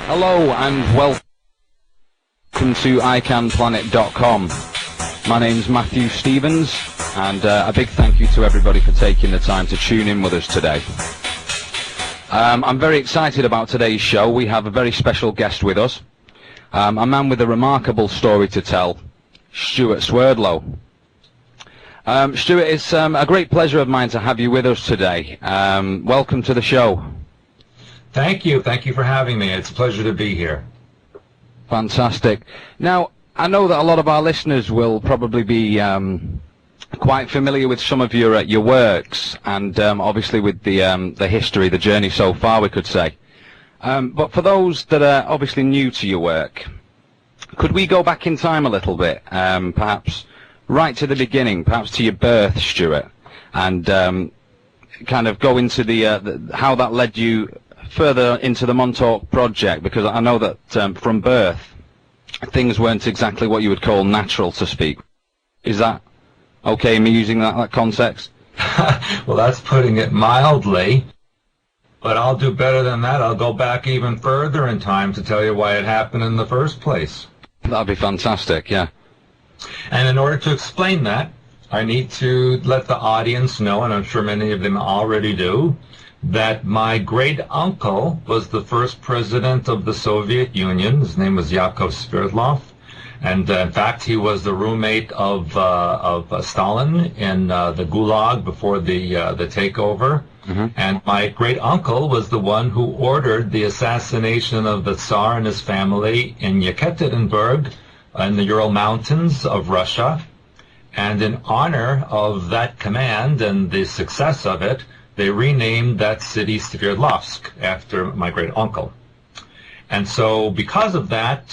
Hello and welcome to iCanPlanet.com. My name's Matthew Stevens, and a big thank you to everybody for taking the time to tune in with us today. I'm very excited about today's show. We have a very special guest with us, a man with a remarkable story to tell, Stewart Swerdlow. Stewart, it's a great pleasure of mine to have you with us today. Welcome to the show. Thank you. Thank you for having me. It's a pleasure to be here. Fantastic. Now, I know that a lot of our listeners will probably be quite familiar with some of your works, and obviously with the history, the journey so far, we could say. But for those that are obviously new to your work, could we go back in time a little bit, perhaps right to the beginning, perhaps to your birth, Stewart, and kind of go into the how that led you further into the Montauk project, because I know that from birth things weren't exactly what you would call natural, to speak. Is that okay, me using that context? Well, that's putting it mildly, but I'll do better than that. I'll go back even further in time to tell you why it happened in the first place. That'd be fantastic, yeah. And in order to explain that, I need to let the audience know, and I'm sure many of them already do, that my great-uncle was the first president of the Soviet Union. His name was Swerdlow. And in fact, he was the roommate of Stalin in the Gulag before the takeover. Mm-hmm. And my great-uncle was the one who ordered the assassination of the Tsar and his family in Yekaterinburg in the Ural Mountains of Russia. And in honor of that command and the success of it, they renamed that city Sverdlovsk after my great-uncle. And so because of that,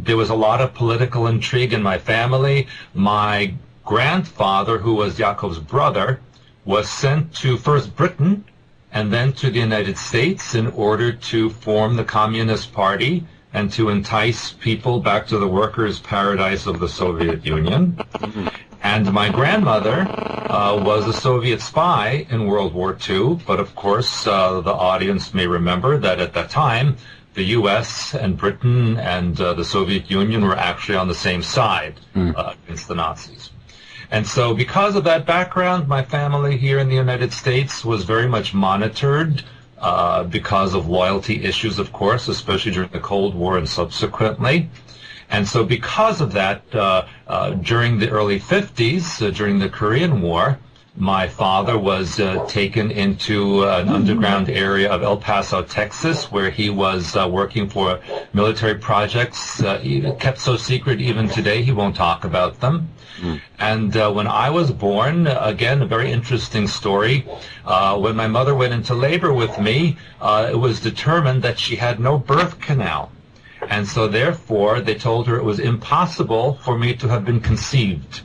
there was a lot of political intrigue in my family. My grandfather, who was Yakov's brother, was sent to first Britain and then to the United States in order to form the Communist Party and to entice people back to the workers' paradise of the Soviet Union. Mm-hmm. And my grandmother was a Soviet spy in World War II, but of course the audience may remember that at that time the U.S. and Britain and the Soviet Union were actually on the same side against the Nazis. And so because of that background, my family here in the United States was very much monitored because of loyalty issues, of course, especially during the Cold War and subsequently. And so because of that, during the early 50s, during the Korean War, my father was taken into an underground area of El Paso, Texas, where he was working for military projects, kept so secret even today he won't talk about them. And when I was born, again, a very interesting story. When my mother went into labor with me, it was determined that she had no birth canal. And so therefore, they told her it was impossible for me to have been conceived.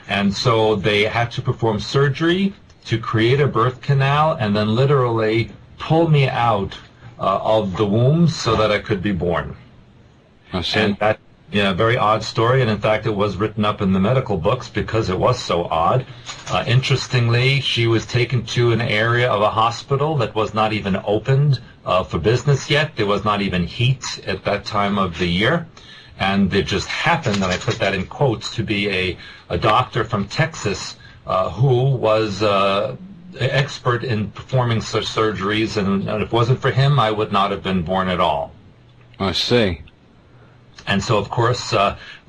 And so they had to perform surgery to create a birth canal and then literally pull me out of the womb so that I could be born. I see. And that, very odd story. And in fact, it was written up in the medical books because it was so odd. Interestingly, she was taken to an area of a hospital that was not even opened for business yet. There was not even heat at that time of the year. And it just happened, and I put that in quotes, to be a doctor from Texas who was expert in performing such surgeries. And if it wasn't for him, I would not have been born at all. I see. And so, of course,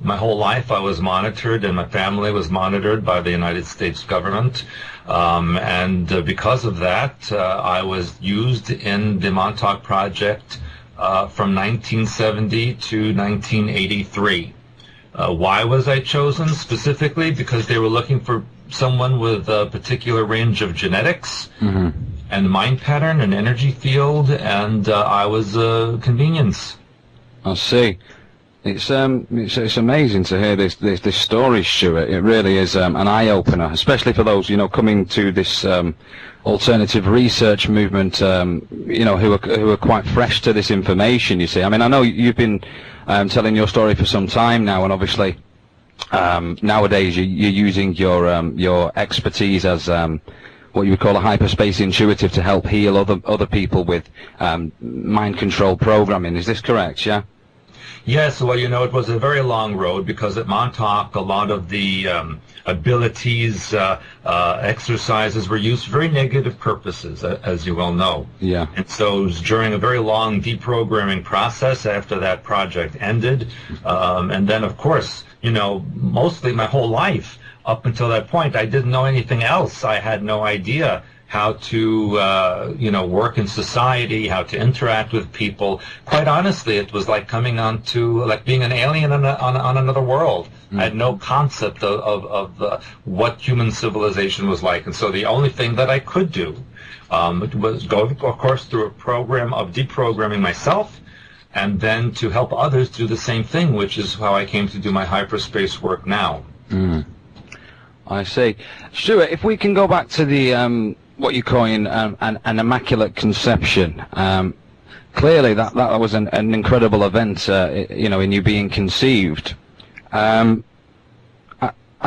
my whole life I was monitored, and my family was monitored by the United States government. And because of that, I was used in the Montauk Project from 1970 to 1983. Why was I chosen specifically? Because they were looking for someone with a particular range of genetics and mind pattern and energy field, and I was a convenience. I see. It's amazing to hear this story, Stewart. It really is an eye-opener, especially for those coming to this alternative research movement, who are quite fresh to this information. You see, I mean, I know you've been telling your story for some time now, and obviously nowadays you're using your expertise as what you would call a hyperspace intuitive to help heal other people with mind control programming. Is this correct? Yeah. Yes, well, it was a very long road because at Montauk, a lot of the abilities, exercises were used for very negative purposes, as you well know. Yeah. And so it was during a very long deprogramming process after that project ended. And then, of course, mostly my whole life up until that point, I didn't know anything else. I had no idea how to, work in society, how to interact with people. Quite honestly, it was like coming like being an alien on another world. I had no concept of what human civilization was like. And so the only thing that I could do was go, of course, through a program of deprogramming myself, and then to help others do the same thing, which is how I came to do my hyperspace work now. I see. Stewart, if we can go back to the what you're calling an immaculate conception. Clearly, that was an incredible event, in you being conceived. I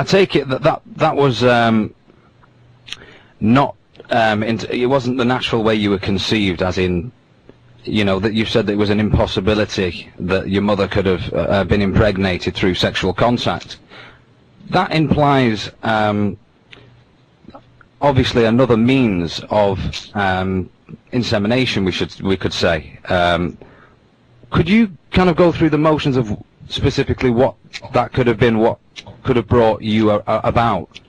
take it that was not. It wasn't the natural way you were conceived, as in, that you said that it was an impossibility that your mother could have been impregnated through sexual contact. That implies. Obviously, another means of insemination, we could say. Could you kind of go through the motions of specifically what that could have been, what could have brought you about?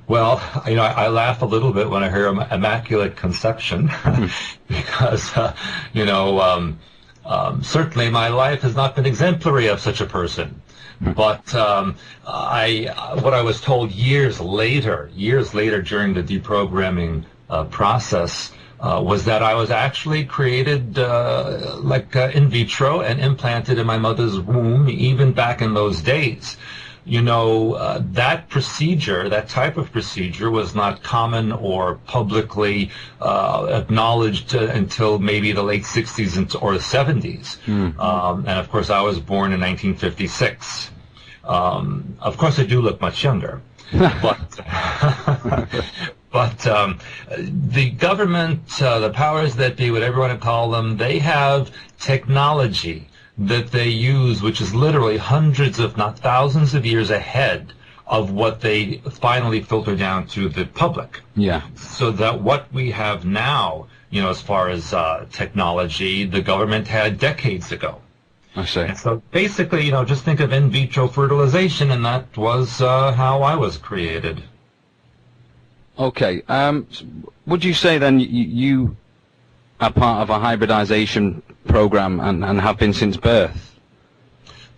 Well, I laugh a little bit when I hear immaculate conception because, certainly my life has not been exemplary of such a person. But what I was told years later during the deprogramming process was that I was actually created in vitro and implanted in my mother's womb, even back in those days. That procedure, that type of procedure, was not common or publicly acknowledged until maybe the late 60s or the 70s. And of course, I was born in 1956. Of course, I do look much younger, but the government, the powers that be, whatever you want to call them, they have technology that they use, which is literally hundreds, if not thousands of years ahead of what they finally filter down to the public. Yeah. So that what we have now, as far as technology, the government had decades ago. I see. And so basically, just think of in vitro fertilization, and that was how I was created. Okay. Would you say then you are part of a hybridization program and have been since birth?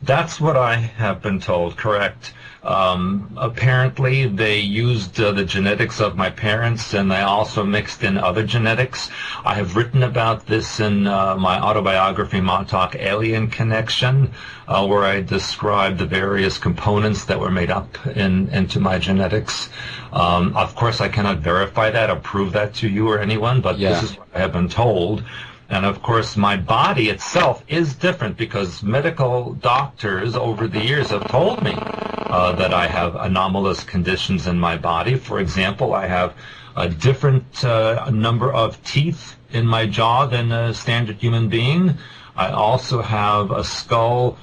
That's what I have been told, correct. Apparently, they used the genetics of my parents, and they also mixed in other genetics. I have written about this in my autobiography, Montauk Alien Connection, where I describe the various components that were made up into my genetics. Of course, I cannot verify that or prove that to you or anyone, but This is what I have been told. And of course, my body itself is different because medical doctors over the years have told me that I have anomalous conditions in my body. For example, I have a different number of teeth in my jaw than a standard human being. I also have a skull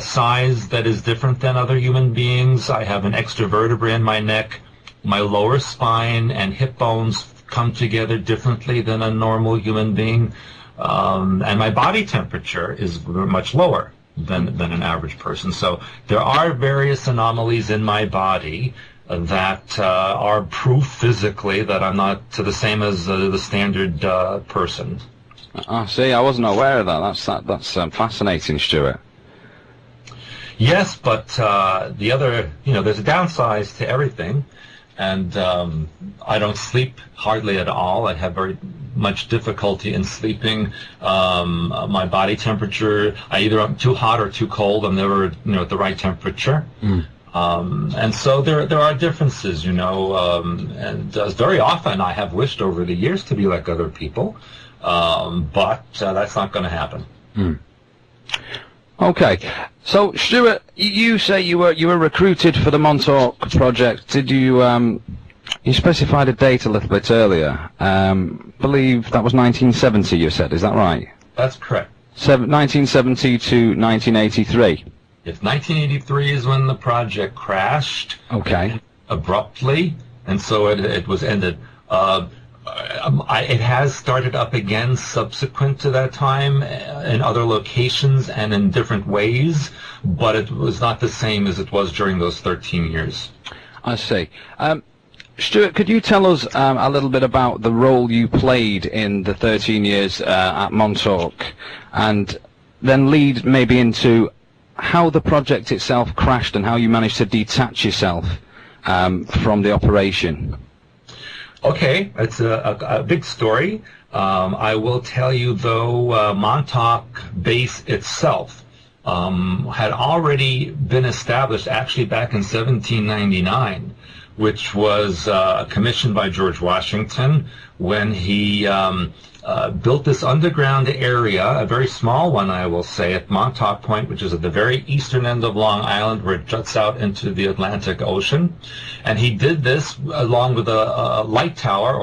size that is different than other human beings. I have an extra vertebrae in my neck. My lower spine and hip bones come together differently than a normal human being, and my body temperature is much lower than an average person. So there are various anomalies in my body that are proof physically that I'm not the same as the standard person. I see. I wasn't aware of that. That's fascinating, Stewart. Yes, but the other, there's a downside to everything. And I don't sleep hardly at all. I have very much difficulty in sleeping. My body temperature, either I'm too hot or too cold. I'm never, at the right temperature. And so there are differences, and very often I have wished over the years to be like other people, but that's not going to happen. Okay, so Stewart, you say you were recruited for the Montauk project. Did you You specified a date a little bit earlier. Believe that was 1970, you said. Is that right? That's correct. 1970 to 1983. If 1983 is when the project crashed, Okay. abruptly, and so it was ended. It has started up again subsequent to that time in other locations and in different ways, but it was not the same as it was during those 13 years. I see. Stewart, could you tell us a little bit about the role you played in the 13 years at Montauk, and then lead maybe into how the project itself crashed and how you managed to detach yourself from the operation? Okay, it's a big story. I will tell you, though, Montauk Base itself had already been established actually back in 1799, which was commissioned by George Washington when he built this underground area, a very small one, I will say, at Montauk Point, which is at the very eastern end of Long Island, where it juts out into the Atlantic Ocean. And he did this along with a light tower,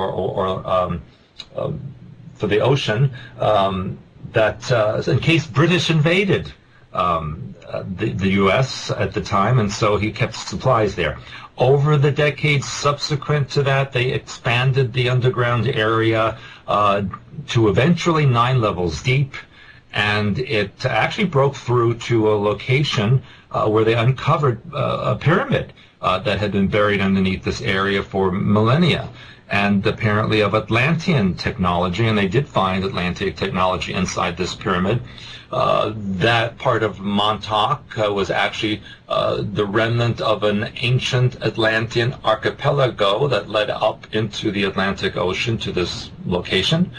for the ocean, that in case British invaded the U.S. at the time, and so he kept supplies there. Over the decades subsequent to that, they expanded the underground area to eventually 9 levels deep, and it actually broke through to a location where they uncovered a pyramid that had been buried underneath this area for millennia, and apparently of Atlantean technology, and they did find Atlantean technology inside this pyramid. That part of Montauk was actually the remnant of an ancient Atlantean archipelago that led up into the Atlantic Ocean to this location.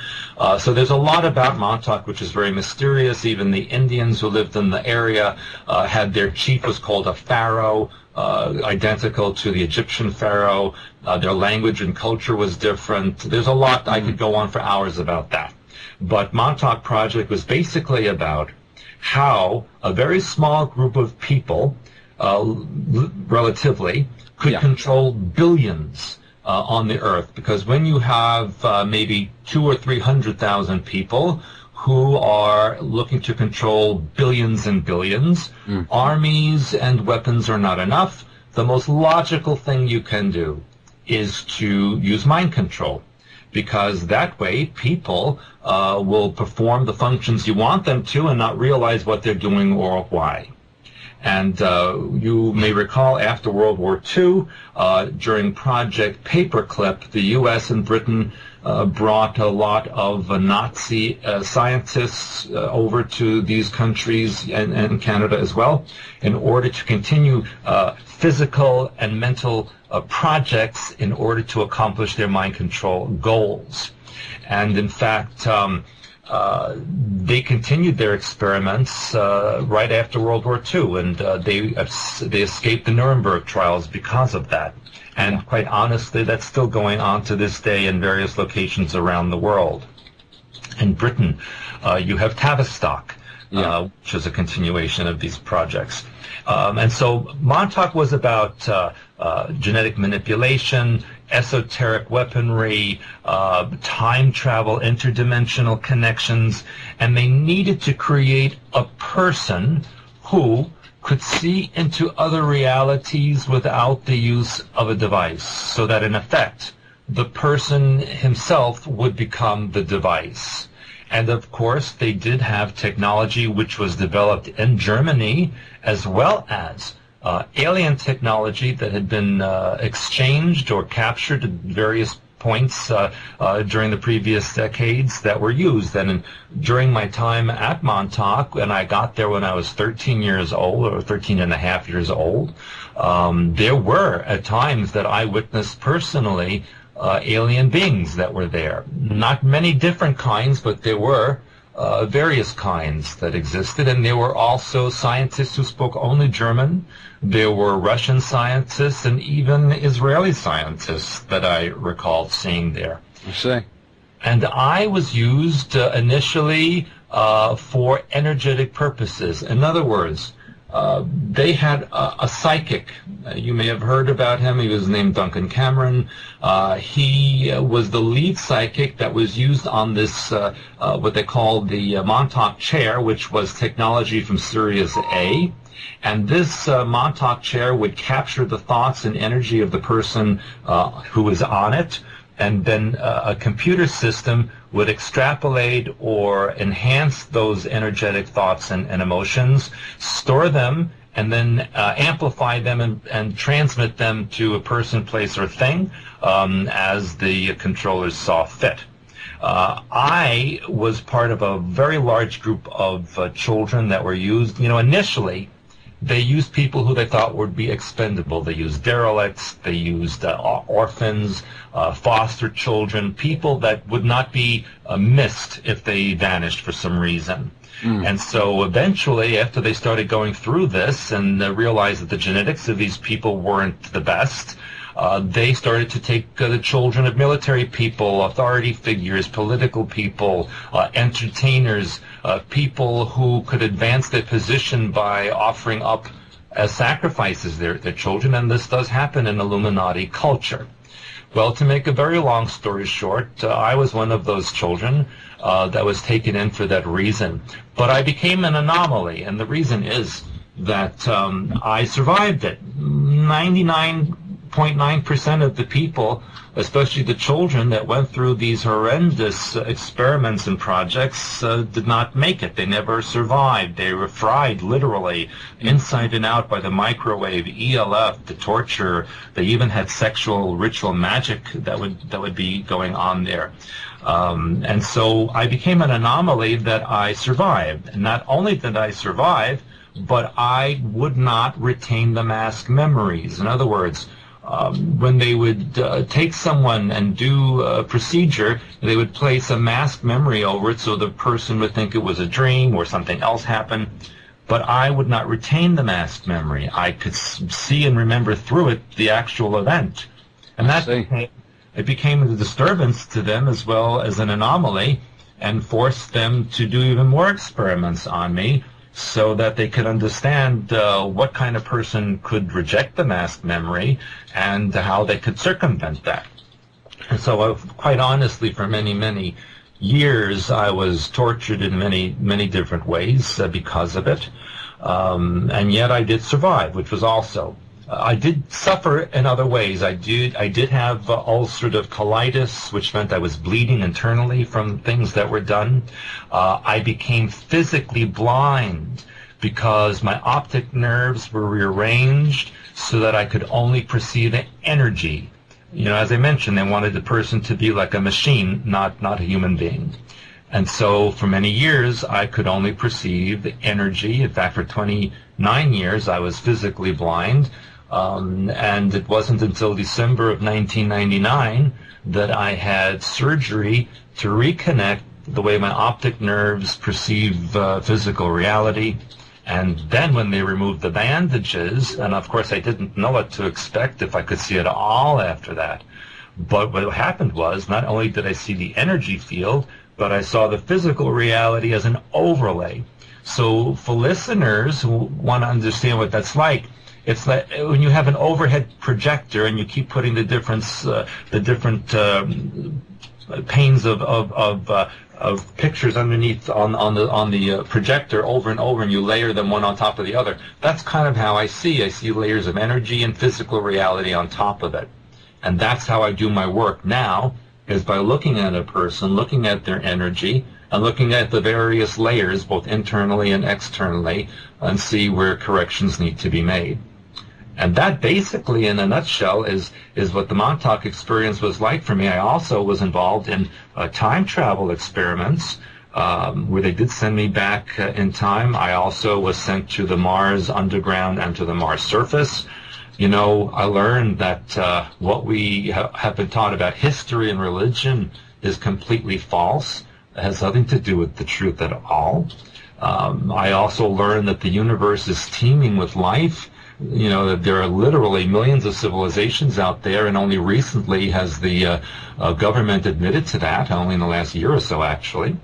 So there's a lot about Montauk which is very mysterious. Even the Indians who lived in the area had their chief was called a pharaoh, identical to the Egyptian pharaoh. Their language and culture was different. There's a lot. I could go on for hours about that. But Montauk Project was basically about how a very small group of people, relatively, could control billions on the Earth. Because when you have maybe 200,000 or 300,000 people who are looking to control billions and billions, armies and weapons are not enough. The most logical thing you can do is to use mind control, because that way people will perform the functions you want them to and not realize what they're doing or why. And you may recall after World War II, during Project Paperclip, the U.S. and Britain brought a lot of Nazi scientists over to these countries and Canada as well, in order to continue physical and mental projects in order to accomplish their mind control goals. And in fact, they continued their experiments right after World War II, and they escaped the Nuremberg trials because of that. And quite honestly, that's still going on to this day in various locations around the world. In Britain, you have Tavistock, which is a continuation of these projects. And so Montauk was about genetic manipulation, esoteric weaponry, time travel, interdimensional connections, and they needed to create a person who could see into other realities without the use of a device, so that in effect the person himself would become the device. And of course they did have technology which was developed in Germany, as well as alien technology that had been exchanged or captured at various points during the previous decades that were used. And during my time at Montauk, and I got there when I was 13 years old, or 13 and a half years old, there were at times that I witnessed personally alien beings that were there. Not many different kinds, but there were various kinds that existed, and there were also scientists who spoke only German. There were Russian scientists and even Israeli scientists that I recalled seeing there. I see. And I was used initially for energetic purposes. In other words, they had a psychic. You may have heard about him. He was named Duncan Cameron. He was the lead psychic that was used on this, what they called the Montauk chair, which was technology from Sirius A. And this Montauk chair would capture the thoughts and energy of the person who was on it, and then a computer system would extrapolate or enhance those energetic thoughts and emotions, store them, and then amplify them and transmit them to a person, place, or thing as the controllers saw fit. I was part of a very large group of children that were used. Initially, they used people who they thought would be expendable. They used derelicts, they used orphans, foster children, people that would not be missed if they vanished for some reason. And so eventually, after they started going through this and realized that the genetics of these people weren't the best, they started to take the children of military people, authority figures, political people, entertainers, people who could advance their position by offering up as sacrifices their children, and this does happen in Illuminati culture. Well, to make a very long story short, I was one of those children that was taken in for that reason. But I became an anomaly, and the reason is that I survived it. 99.9% of the people, especially the children that went through these horrendous experiments and projects, did not make it. They never survived. They were fried literally inside and out by the microwave, ELF, the torture. They even had sexual ritual magic that would be going on there. And so I became an anomaly that I survived. And not only did I survive, but I would not retain the mask memories. In other words, when they would take someone and do a procedure, they would place a mask memory over it so the person would think it was a dream or something else happened. But I would not retain the mask memory. I could see and remember through it the actual event. And it became a disturbance to them as well as an anomaly, and forced them to do even more experiments on me, so that they could understand what kind of person could reject the mask memory and how they could circumvent that. And so quite honestly, for many, many years, I was tortured in many, many different ways because of it. And yet I did survive, which was also... I did suffer in other ways. I did have ulcerative colitis, which meant I was bleeding internally from things that were done. I became physically blind because my optic nerves were rearranged so that I could only perceive energy. As I mentioned, they wanted the person to be like a machine, not a human being. And so for many years, I could only perceive energy. In fact, for 29 years, I was physically blind. And it wasn't until December of 1999 that I had surgery to reconnect the way my optic nerves perceive physical reality. And then when they removed the bandages, and of course I didn't know what to expect, if I could see at all after that. But what happened was, not only did I see the energy field, but I saw the physical reality as an overlay. So for listeners who want to understand what that's like, it's like when you have an overhead projector and you keep putting the different panes of pictures underneath on the projector over and over, and you layer them one on top of the other. That's kind of how I see. I see layers of energy and physical reality on top of it, and that's how I do my work now. Is by looking at a person, looking at their energy, and looking at the various layers, both internally and externally, and see where corrections need to be made. And that basically, in a nutshell, is what the Montauk experience was like for me. I also was involved in time travel experiments where they did send me back in time. I also was sent to the Mars underground and to the Mars surface. I learned that what we have been taught about history and religion is completely false. It has nothing to do with the truth at all. I also learned that the universe is teeming with life. That there are literally millions of civilizations out there, and only recently has the government admitted to that, only in the last year or so, actually.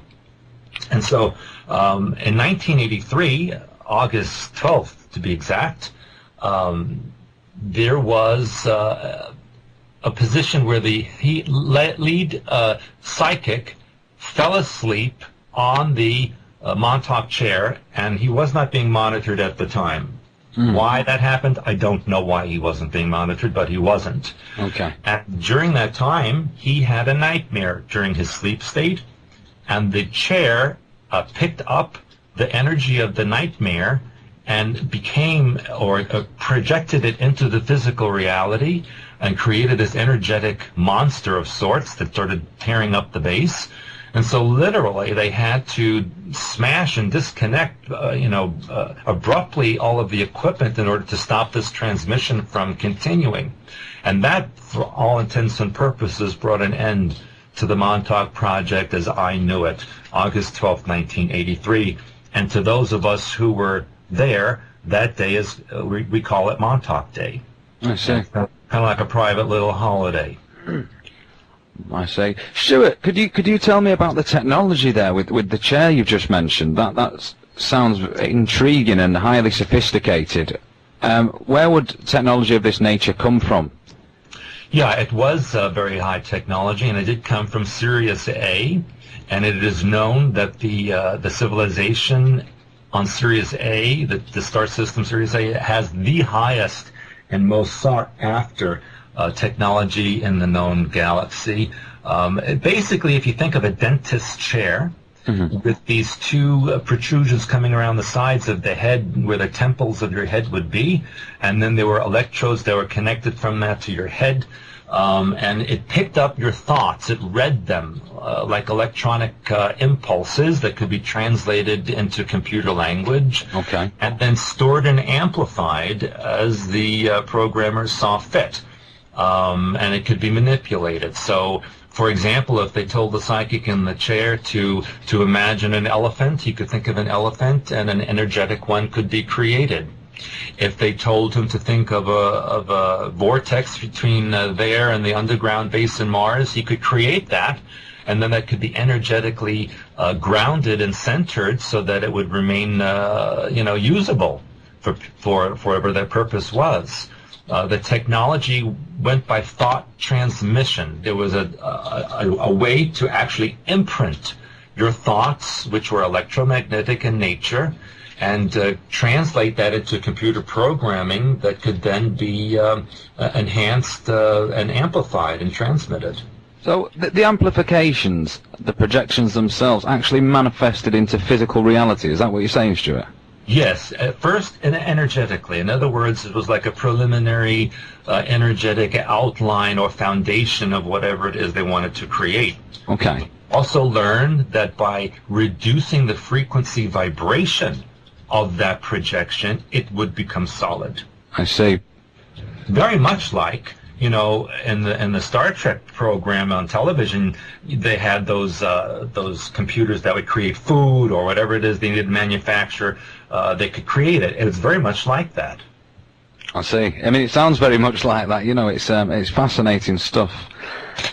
And so in 1983, August 12th, to be exact, there was a position where the lead psychic fell asleep on the Montauk chair, and he was not being monitored at the time. Why that happened, I don't know why he wasn't being monitored, but he wasn't. Okay. And during that time, he had a nightmare during his sleep state, and the chair picked up the energy of the nightmare and became, or projected it into the physical reality and created this energetic monster of sorts that started tearing up the base. And so literally they had to smash and disconnect, abruptly all of the equipment in order to stop this transmission from continuing. And that, for all intents and purposes, brought an end to the Montauk Project as I knew it, August 12, 1983. And to those of us who were there, that day is, we call it Montauk Day. I see. Kind of like a private little holiday. I see. Stewart, could you tell me about the technology there with the chair you've just mentioned? That sounds intriguing and highly sophisticated. Where would technology of this nature come from? Yeah, it was very high technology, and it did come from Sirius A, and it is known that the civilization on Sirius A, the star system Sirius A, has the highest and most sought after technology in the known galaxy. Basically, if you think of a dentist's chair, with these two protrusions coming around the sides of the head where the temples of your head would be, and then there were electrodes that were connected from that to your head, and it picked up your thoughts. It read them like electronic impulses that could be translated into computer language, and then stored and amplified as the programmers saw fit. And it could be manipulated. So, for example, if they told the psychic in the chair to imagine an elephant, he could think of an elephant, and an energetic one could be created. If they told him to think of a vortex between there and the underground base in Mars, he could create that, and then that could be energetically grounded and centered so that it would remain, usable for whatever that purpose was. The technology went by thought transmission. There was a way to actually imprint your thoughts, which were electromagnetic in nature, and translate that into computer programming that could then be enhanced and amplified and transmitted. So the amplifications, the projections themselves, actually manifested into physical reality. Is that what you're saying, Stewart? Yes, at first energetically. In other words, it was like a preliminary energetic outline or foundation of whatever it is they wanted to create. Okay. Also learned that by reducing the frequency vibration of that projection, it would become solid. I see. Very much like, in the Star Trek program on television, they had those computers that would create food or whatever it is they needed to manufacture. They could create it. It's very much like that. I see. I mean, it sounds very much like that. It's fascinating stuff.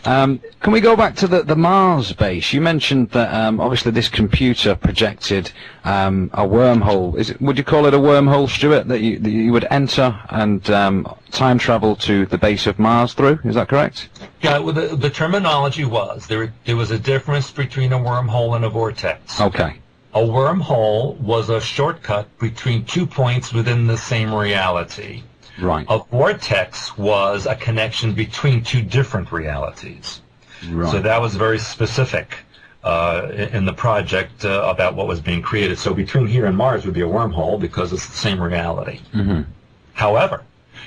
Can we go back to the Mars base? You mentioned that obviously this computer projected a wormhole. Would you call it a wormhole, Stewart, that you would enter and time travel to the base of Mars through? Is that correct? Yeah. Well, the terminology was there was a difference between a wormhole and a vortex. Okay. A wormhole was a shortcut between 2 points within the same reality. Right. A vortex was a connection between two different realities. Right. So that was very specific in the project about what was being created. So between here and Mars would be a wormhole because it's the same reality. However,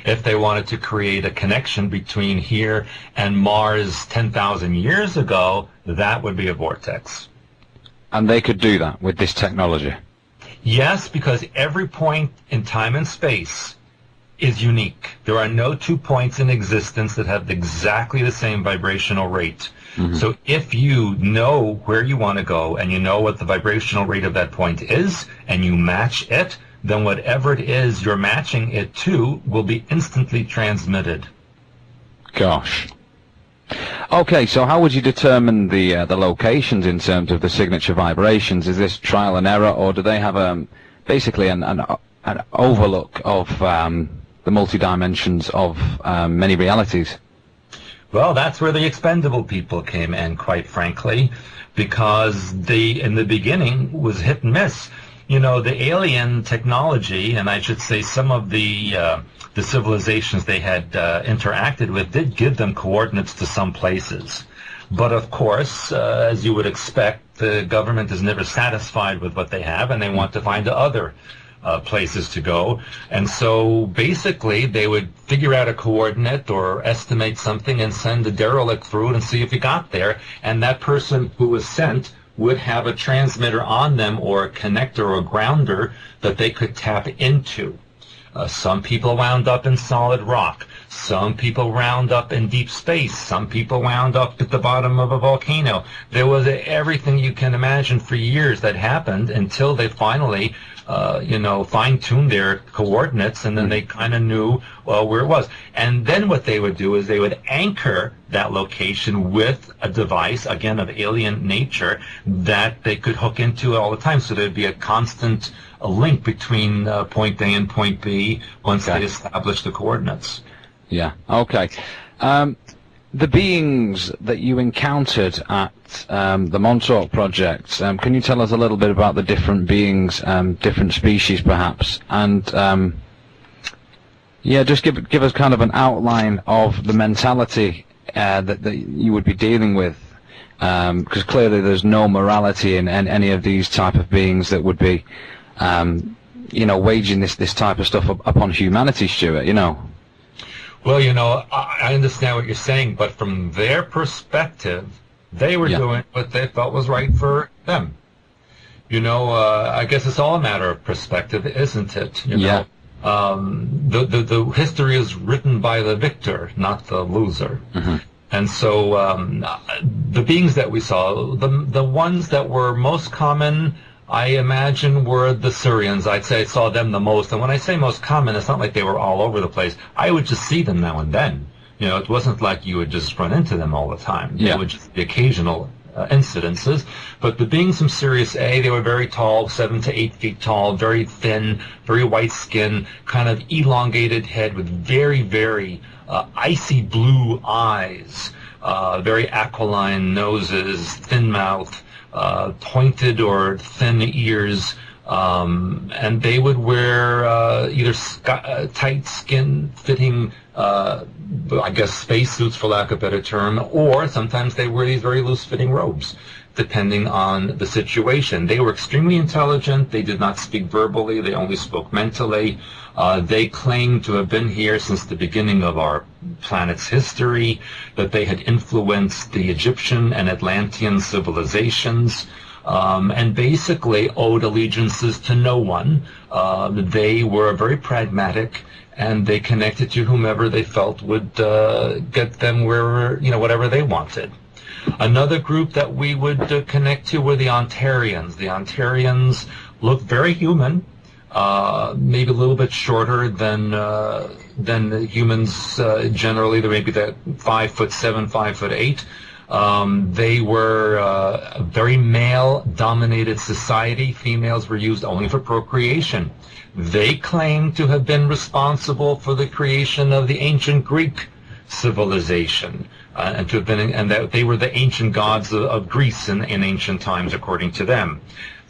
if they wanted to create a connection between here and Mars 10,000 years ago, that would be a vortex. And they could do that with this technology? Yes, because every point in time and space is unique. There are no 2 points in existence that have exactly the same vibrational rate. So if you know where you want to go and you know what the vibrational rate of that point is and you match it, then whatever it is you're matching it to will be instantly transmitted. Gosh. Okay, so how would you determine the locations in terms of the signature vibrations? Is this trial and error, or do they have basically an overlook of the multi-dimensions of many realities. Well, that's where the expendable people came in, quite frankly, because in the beginning was hit and miss. You know, the alien technology, and I should say some of the civilizations they had interacted with, did give them coordinates to some places. But of course, as you would expect, the government is never satisfied with what they have, and they want to find other places to go. And so basically they would figure out a coordinate or estimate something and send a derelict through it and see if he got there. And that person who was sent would have a transmitter on them or a connector or a grounder that they could tap into. Some people wound up in solid rock. Some people wound up in deep space. Some people wound up at the bottom of a volcano. There was everything you can imagine for years that happened until they finally, fine-tuned their coordinates, and then they kind of knew where it was. And then what they would do is they would anchor that location with a device, again, of alien nature, that they could hook into all the time. So there'd be a constant link between point A and point B once they established the coordinates. Yeah, okay. The beings that you encountered at the Montauk Project, can you tell us a little bit about the different beings, different species perhaps, and just give us kind of an outline of the mentality that you would be dealing with, because clearly there's no morality in any of these type of beings that would be, waging this type of stuff upon humanity, Stewart, Well, I understand what you're saying, but from their perspective, they were doing what they felt was right for them. I guess it's all a matter of perspective, isn't it? The history is written by the victor, not the loser. Mm-hmm. And so the beings that we saw, the ones that were most common, I imagine, were the Syrians. I'd say I saw them the most. And when I say most common, it's not like they were all over the place. I would just see them now and then. It wasn't like you would just run into them all the time. They would just be occasional incidences. But the beings from Sirius A, they were very tall, 7 to 8 feet tall, very thin, very white skin, kind of elongated head with very, very icy blue eyes, very aquiline noses, thin mouth, pointed or thin ears, and they would wear either tight skin-fitting, spacesuits, for lack of a better term, or sometimes they wear these very loose-fitting robes, depending on the situation. They were extremely intelligent. They did not speak verbally. They only spoke mentally. They claimed to have been here since the beginning of our planet's history, that they had influenced the Egyptian and Atlantean civilizations, and basically owed allegiances to no one. They were very pragmatic, and they connected to whomever they felt would get them whatever they wanted. Another group that we would connect to were the Ontarians. The Ontarians looked very human, maybe a little bit shorter than the humans generally. They may be that 5'7", 5'8". They were a very male-dominated society. Females were used only for procreation. They claimed to have been responsible for the creation of the ancient Greek civilization, and that they were the ancient gods of Greece in ancient times, according to them.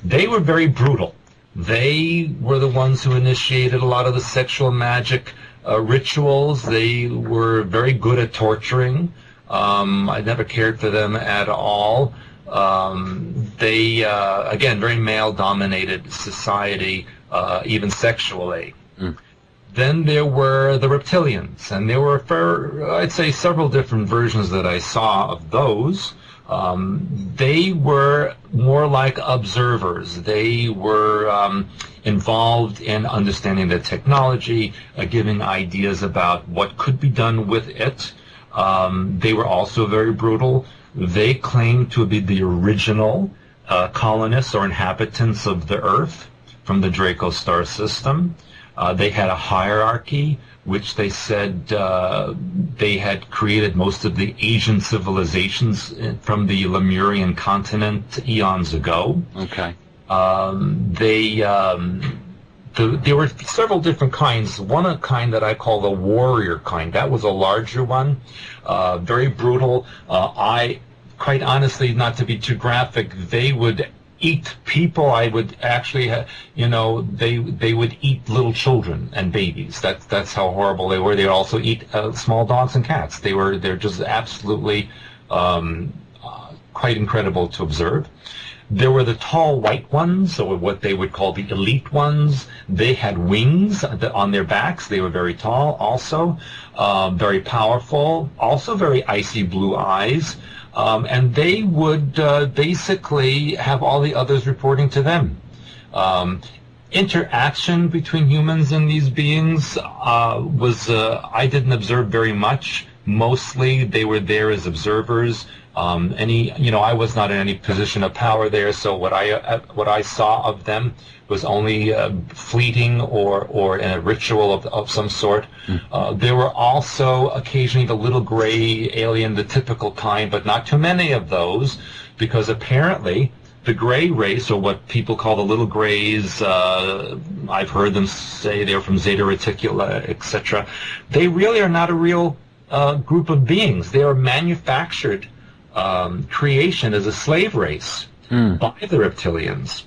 They were very brutal. They were the ones who initiated a lot of the sexual magic rituals. They were very good at torturing. I never cared for them at all. They, again, very male-dominated society, even sexually. Mm. Then there were the reptilians, and there were, I'd say, several different versions that I saw of those. They were more like observers. They were involved in understanding the technology, giving ideas about what could be done with it. They were also very brutal. They claimed to be the original colonists or inhabitants of the Earth from the Draco star system. They had a hierarchy, which they said they had created most of the Asian civilizations from the Lemurian continent eons ago. Okay. there were several different kinds. One kind that I call the warrior kind. That was a larger one, very brutal. Quite honestly, not to be too graphic, they would eat people. I would actually, they would eat little children and babies. That's how horrible they were. They would also eat small dogs and cats. They're just absolutely quite incredible to observe. There were the tall white ones, or what they would call the elite ones. They had wings on their backs. They were very tall also, very powerful, also very icy blue eyes. And they would basically have all the others reporting to them. Interaction between humans and these beings I didn't observe very much. Mostly they were there as observers. I was not in any position of power there, so what I saw of them was only fleeting or in a ritual of some sort. There were also occasionally the little gray alien, the typical kind, but not too many of those, because apparently the gray race, or what people call the little grays, I've heard them say they're from Zeta Reticula, etc. They really are not a real group of beings. They are manufactured creation as a slave race by the reptilians.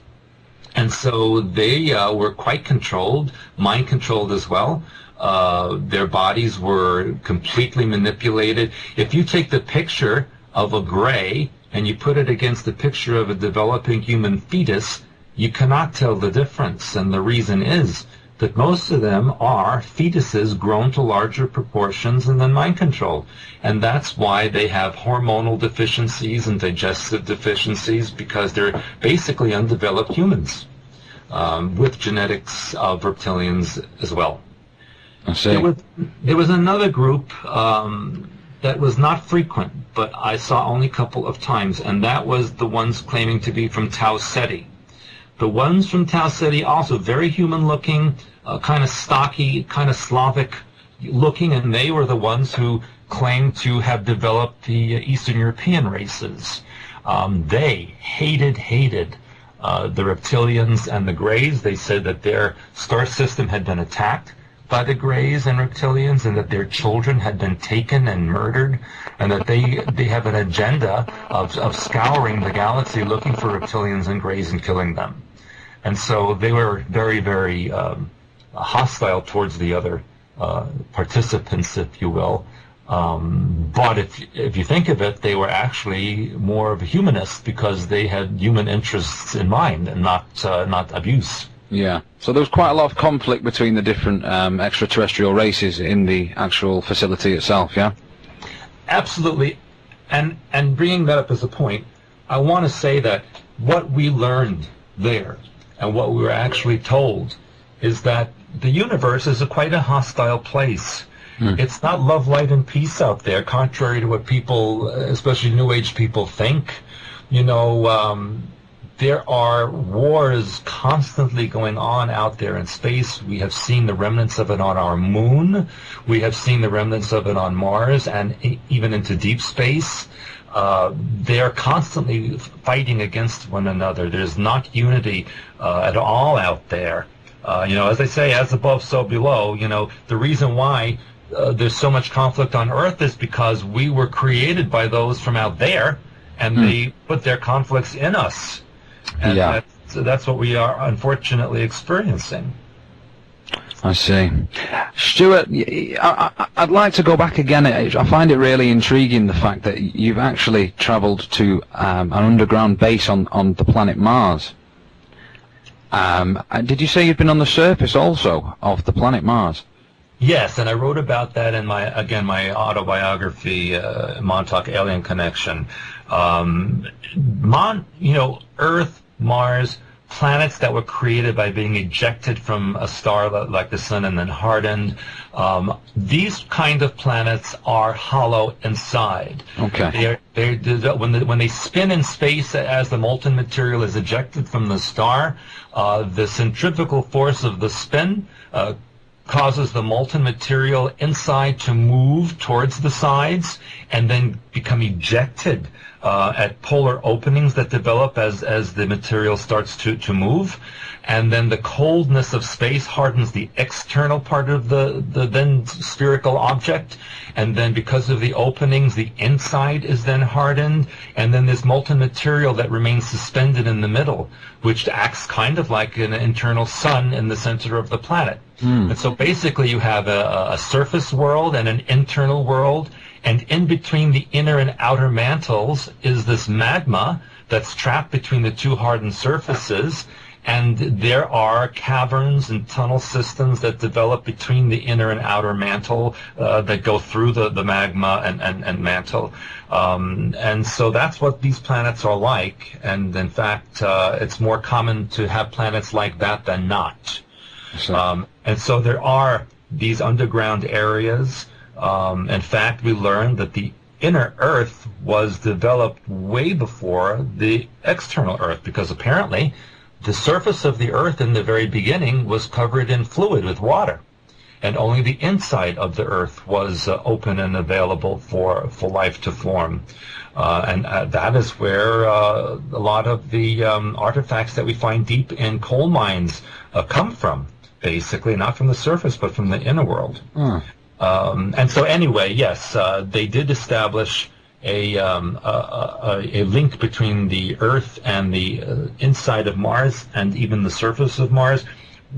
And so they were quite controlled, mind controlled as well. Their bodies were completely manipulated. If you take the picture of a gray and you put it against the picture of a developing human fetus, you cannot tell the difference. And the reason is that most of them are fetuses grown to larger proportions and then mind controlled. And that's why they have hormonal deficiencies and digestive deficiencies, because they're basically undeveloped humans with genetics of reptilians as well. I see. There was another group that was not frequent, but I saw only a couple of times, and that was the ones claiming to be from Tau Ceti. The ones from Tau Ceti, also very human-looking, kind of stocky, kind of Slavic-looking, and they were the ones who claimed to have developed the Eastern European races. They hated the reptilians and the Greys. They said that their star system had been attacked by the Greys and reptilians, and that their children had been taken and murdered, and that they have an agenda of scouring the galaxy looking for reptilians and Greys and killing them. And so they were very, very hostile towards the other participants, if you will. But if you think of it, they were actually more of a humanist, because they had human interests in mind and not abuse. Yeah. So there was quite a lot of conflict between the different extraterrestrial races in the actual facility itself, yeah? Absolutely. And bringing that up as a point, I want to say that what we learned there and what we were actually told is that the universe is quite a hostile place. It's not love, light, and peace out there, contrary to what people, especially New Age people, think. There are wars constantly going on out there in space. We have seen the remnants of it on our moon. We have seen the remnants of it on Mars, and even into deep space. They are constantly fighting against one another. There's not unity at all out there. As they say, as above, so below. The reason why there's so much conflict on Earth is because we were created by those from out there, and they put their conflicts in us. And that's what we are unfortunately experiencing. I see. Stuart, I'd like to go back again. I find it really intriguing, the fact that you've actually travelled to an underground base on the planet Mars. Did you say you've been on the surface also of the planet Mars? Yes, and I wrote about that in my autobiography, Montauk Alien Connection. Earth, Mars, planets that were created by being ejected from a star like the sun and then hardened. These kind of planets are hollow inside. Okay. When they spin in space as the molten material is ejected from the star, the centrifugal force of the spin causes the molten material inside to move towards the sides and then become ejected at polar openings that develop as the material starts to move. And then the coldness of space hardens the external part of the then spherical object. And then because of the openings, the inside is then hardened. And then this molten material that remains suspended in the middle, which acts kind of like an internal sun in the center of the planet. And so basically you have a surface world and an internal world. And in between the inner and outer mantles is this magma that's trapped between the two hardened surfaces. And there are caverns and tunnel systems that develop between the inner and outer mantle that go through the magma and mantle. And so that's what these planets are like. And in fact, it's more common to have planets like that than not. And so there are these underground areas. In fact, we learned that the inner Earth was developed way before the external Earth, because apparently the surface of the Earth in the very beginning was covered in fluid with water, and only the inside of the Earth was open and available for life to form. And that is where a lot of the artifacts that we find deep in coal mines come from, basically, not from the surface, but from the inner world. And so anyway, yes, they did establish a link between the Earth and the inside of Mars and even the surface of Mars.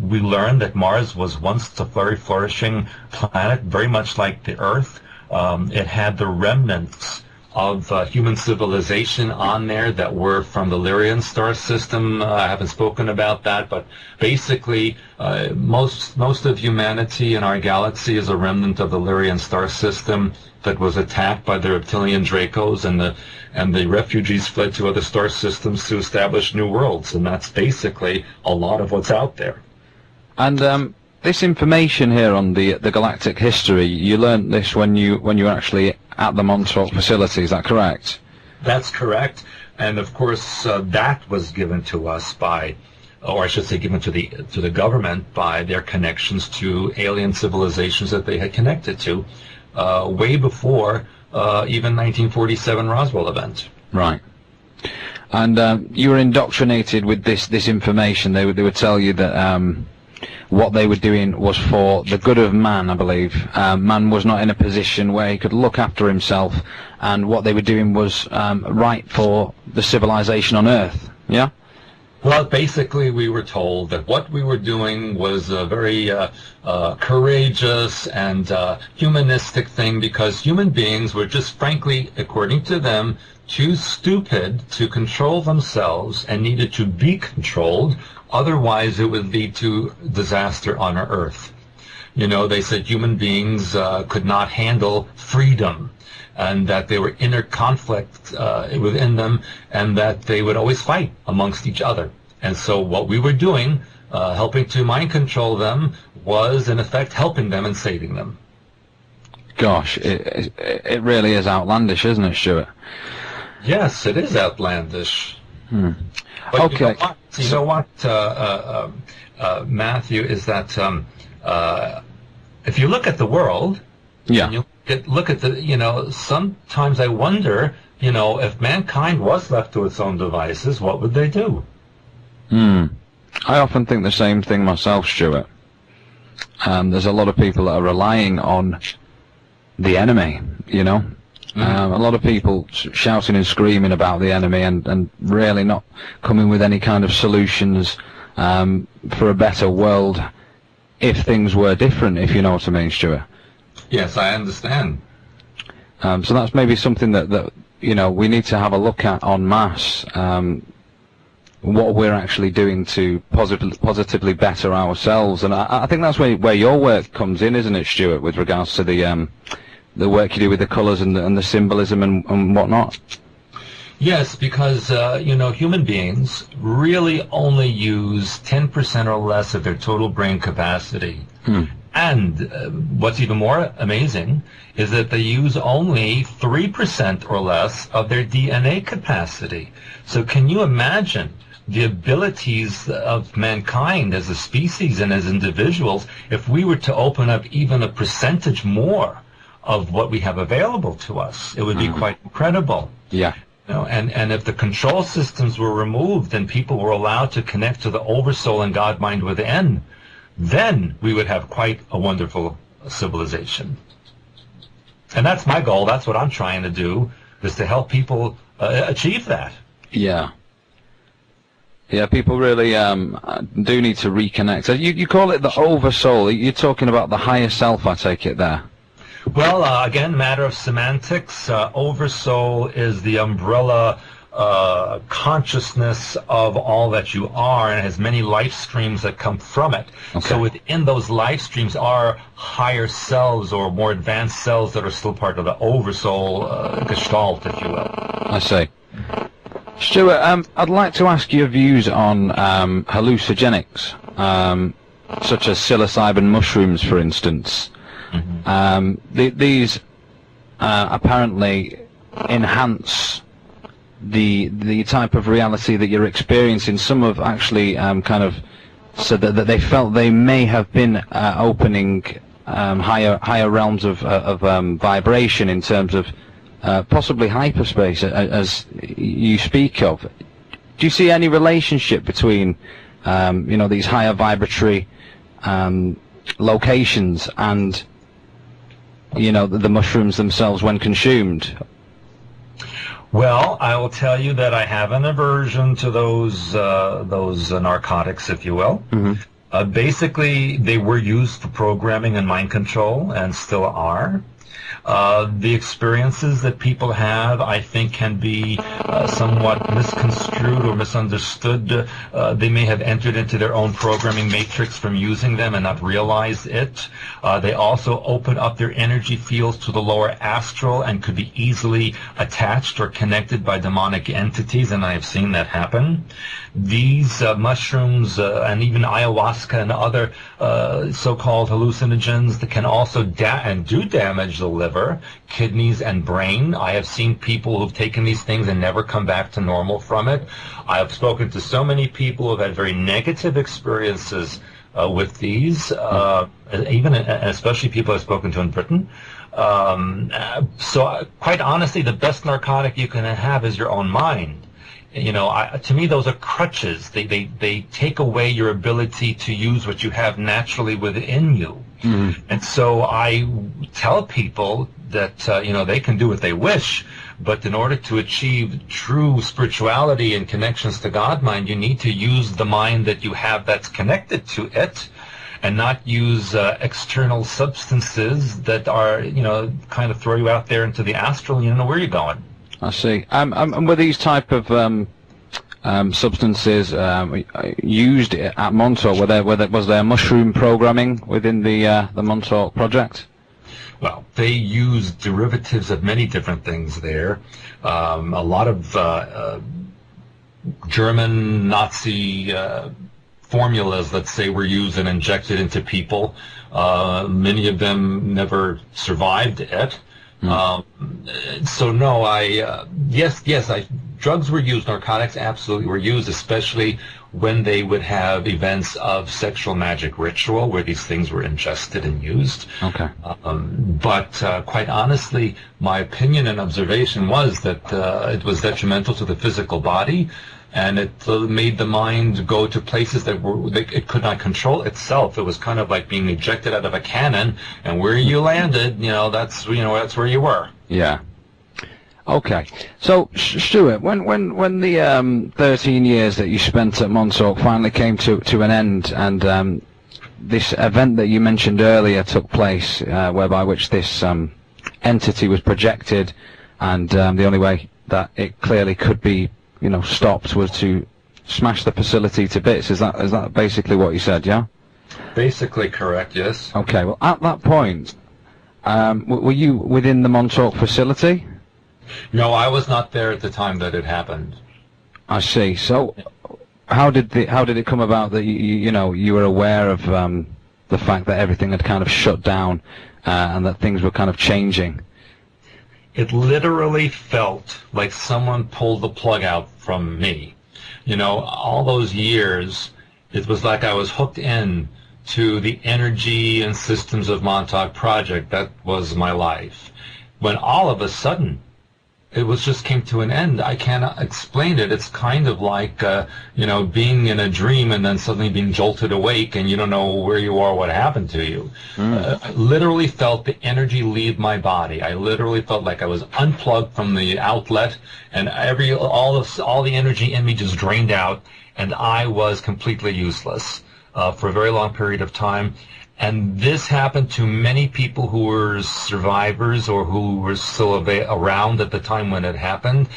We learned that Mars was once a very flourishing planet, very much like the Earth. It had the remnants of human civilization on there that were from the Lyrian star system. I haven't spoken about that, but basically most of humanity in our galaxy is a remnant of the Lyrian star system that was attacked by the reptilian Dracos, and the refugees fled to other star systems to establish new worlds, and that's basically a lot of what's out there. And this information here on the galactic history, you learned this when you were actually at the Montauk facility, is that correct? That's correct, and of course that was given to us by, or I should say given to the government by their connections to alien civilizations that they had connected to way before even 1947 Roswell event. Right. And you were indoctrinated with this information. They would tell you that what they were doing was for the good of man, I believe. Man was not in a position where he could look after himself, and what they were doing was right for the civilization on Earth. Yeah? Well, basically, we were told that what we were doing was a very courageous and humanistic thing, because human beings were just, frankly, according to them, too stupid to control themselves and needed to be controlled. Otherwise, it would lead to disaster on our Earth. You know, they said human beings could not handle freedom, and that they were inner conflict within them, and that they would always fight amongst each other. And so what we were doing, helping to mind control them, was in effect helping them and saving them. Gosh, it really is outlandish, isn't it, Stewart? Yes, it is outlandish. But okay. You know what, Matthew, is that if you look at the world, yeah, and you look at the, you know, sometimes I wonder, you know, if mankind was left to its own devices, what would they do? I often think the same thing myself, Stewart. There's a lot of people that are relying on the enemy, you know. A lot of people shouting and screaming about the enemy, and really not coming with any kind of solutions for a better world if things were different, if you know what I mean, Stewart. Yes, I understand. So that's maybe something that you know, we need to have a look at en masse, what we're actually doing to positively better ourselves. And I think that's where your work comes in, isn't it, Stewart, with regards to the work you do with the colours and the symbolism and whatnot? Yes, because you know, human beings really only use 10% or less of their total brain capacity. And what's even more amazing is that they use only 3% or less of their DNA capacity. So can you imagine the abilities of mankind as a species and as individuals if we were to open up even a percentage more of what we have available to us? It would be quite incredible. Yeah. And if the control systems were removed and people were allowed to connect to the oversoul and God mind within, then we would have quite a wonderful civilization. And that's my goal. That's what I'm trying to do, is to help people achieve that. Yeah. Yeah, people really do need to reconnect. So you call it the oversoul. You're talking about the higher self, I take it there. Well, again, matter of semantics. Oversoul is the umbrella consciousness of all that you are, and it has many life streams that come from it. Okay. So within those life streams are higher selves or more advanced selves that are still part of the oversoul gestalt, if you will. I see. Stewart, I'd like to ask your views on hallucinogenics, such as psilocybin mushrooms, for instance. Mm-hmm. These apparently enhance the type of reality that you're experiencing. Some have actually kind of said that they felt they may have been opening higher realms of vibration in terms of possibly hyperspace, as you speak of. Do you see any relationship between these higher vibratory locations and the mushrooms themselves when consumed? Well, I will tell you that I have an aversion to those narcotics, if you will. Mm-hmm. Basically, they were used for programming and mind control, and still are. The experiences that people have, I think, can be somewhat misconstrued or misunderstood. They may have entered into their own programming matrix from using them and not realize it. They also open up their energy fields to the lower astral and could be easily attached or connected by demonic entities, and I have seen that happen. These mushrooms and even ayahuasca and other so-called hallucinogens that can also do damage the liver, kidneys, and brain. I have seen people who've taken these things and never come back to normal from it. I have spoken to so many people who have had very negative experiences with these, even especially people I've spoken to in Britain. So quite honestly, the best narcotic you can have is your own mind. To me, those are crutches. They take away your ability to use what you have naturally within you. Mm-hmm. And so I tell people that, they can do what they wish, but in order to achieve true spirituality and connections to God mind, you need to use the mind that you have that's connected to it, and not use external substances that are, kind of throw you out there into the astral and you don't know where you're going. I see. And were these type of substances used at Montauk? Was there mushroom programming within the Montauk project? Well, they used derivatives of many different things there. A lot of German Nazi formulas, let's say, were used and injected into people. Many of them never survived it. So no, drugs were used, narcotics absolutely were used, especially when they would have events of sexual magic ritual where these things were ingested and used. Okay. But quite honestly, my opinion and observation was that it was detrimental to the physical body, and it made the mind go to places that it could not control itself. It was kind of like being ejected out of a cannon, and where you landed, that's where you were. Yeah. Okay. So, Stewart, when the 13 years that you spent at Montauk finally came to an end, and this event that you mentioned earlier took place, whereby which this entity was projected, and the only way that it clearly could be stopped was to smash the facility to bits. Is that basically what you said, yeah? Basically correct, yes. Okay, well, at that point, were you within the Montauk facility? No, I was not there at the time that it happened. I see. So, how did it come about that you were aware of the fact that everything had kind of shut down and that things were kind of changing? It literally felt like someone pulled the plug out from me. All those years, it was like I was hooked in to the energy and systems of Montauk Project. That was my life. When all of a sudden, it was just came to an end. I cannot explain it. It's kind of like, being in a dream and then suddenly being jolted awake and you don't know where you are, what happened to you. I literally felt the energy leave my body. I literally felt like I was unplugged from the outlet, and all the energy in me just drained out, and I was completely useless for a very long period of time. And this happened to many people who were survivors or who were still around at the time when it happened.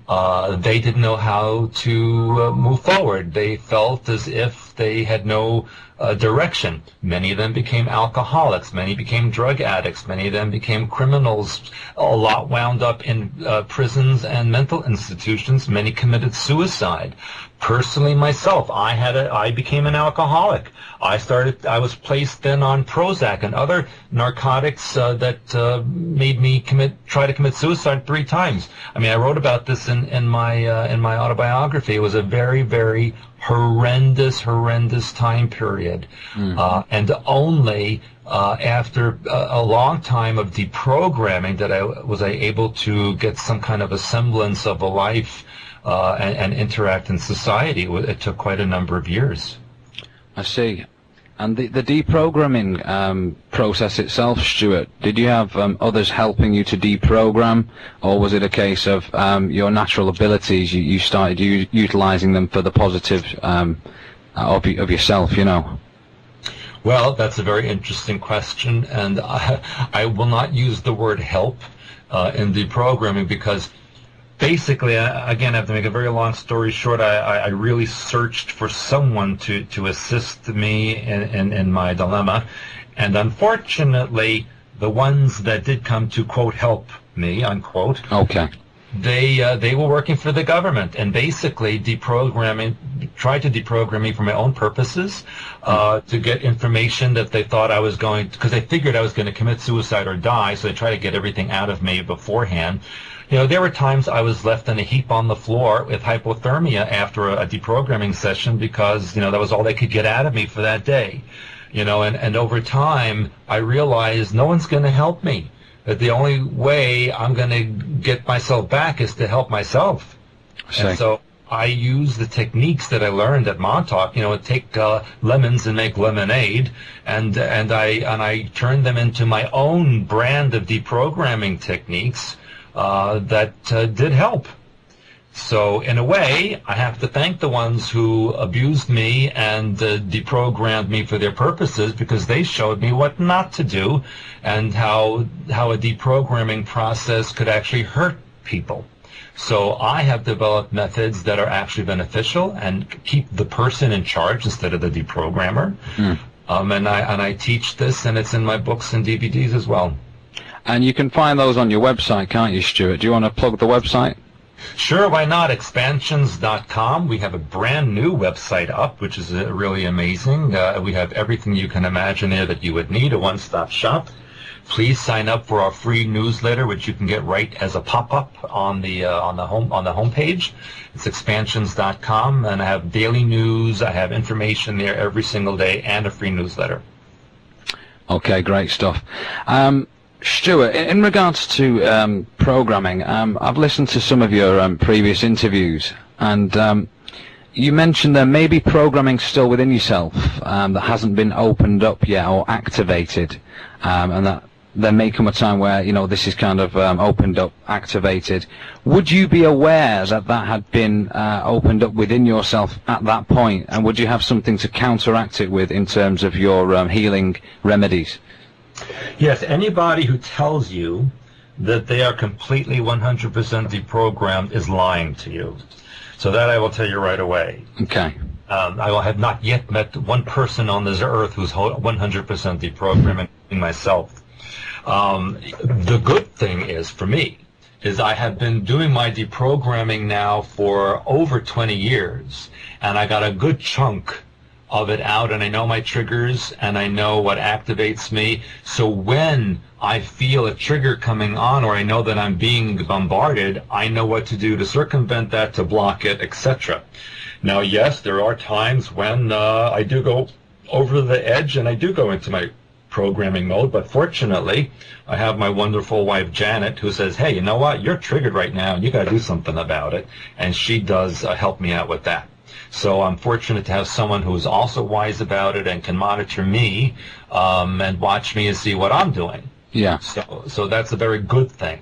They didn't know how to move forward. They felt as if they had no direction. Many of them became alcoholics. Many became drug addicts. Many of them became criminals. A lot wound up in prisons and mental institutions. Many committed suicide. Personally, myself, I became an alcoholic. I was placed then on Prozac and other narcotics that made me try to commit suicide 3 times. I mean, I wrote about this in my autobiography. It was a very, very horrendous time period. And only after a long time of deprogramming that I was able to get some kind of a semblance of a life and interact in society. It took quite a number of years. I see. And the deprogramming process itself, Stewart, did you have others helping you to deprogram, or was it a case of your natural abilities, you started utilizing them for the positive of yourself, Well, that's a very interesting question, and I will not use the word help in deprogramming because basically, again, I have to make a very long story short. I really searched for someone to assist me in my dilemma, and unfortunately, the ones that did come to quote help me unquote, they were working for the government and basically tried to deprogram me for my own purposes, to get information that they thought I was because they figured I was going to commit suicide or die, so they tried to get everything out of me beforehand. There were times I was left in a heap on the floor with hypothermia after a deprogramming session because, that was all they could get out of me for that day. And over time, I realized no one's going to help me. That the only way I'm going to get myself back is to help myself. And so I use the techniques that I learned at Montauk, take lemons and make lemonade, and I turn them into my own brand of deprogramming techniques that did help. So in a way, I have to thank the ones who abused me and deprogrammed me for their purposes, because they showed me what not to do and how a deprogramming process could actually hurt people. So I have developed methods that are actually beneficial and keep the person in charge instead of the deprogrammer. And I teach this, and it's in my books and DVDs as well. And you can find those on your website, can't you, Stewart? Do you want to plug the website? Sure, why not? Expansions.com. We have a brand new website up, which is really amazing. We have everything you can imagine there that you would need, a one-stop shop. Please sign up for our free newsletter, which you can get right as a pop-up on the home page. It's expansions.com, and I have daily news. I have information there every single day, and a free newsletter. Okay, great stuff. Stewart, in regards to programming, I've listened to some of your previous interviews, and you mentioned there may be programming still within yourself that hasn't been opened up yet or activated, and that there may come a time where this is kind of opened up, activated. Would you be aware that had been opened up within yourself at that point, and would you have something to counteract it with in terms of your healing remedies? Yes, anybody who tells you that they are completely 100% deprogrammed is lying to you. So that I will tell you right away. Okay. I have not yet met one person on this earth who's 100% deprogrammed, including myself. The good thing is, for me, is I have been doing my deprogramming now for over 20 years, and I got a good chunk of it out, and I know my triggers, and I know what activates me. So when I feel a trigger coming on, or I know that I'm being bombarded, I know what to do to circumvent that, to block it, etc. Now, yes, there are times when I do go over the edge, and I do go into my programming mode. But fortunately, I have my wonderful wife Janet, who says, hey, you know what, you're triggered right now and you got to do something about it, and she does help me out with that. So I'm fortunate to have someone who's also wise about it and can monitor me and watch me and see what I'm doing. Yeah. So that's a very good thing.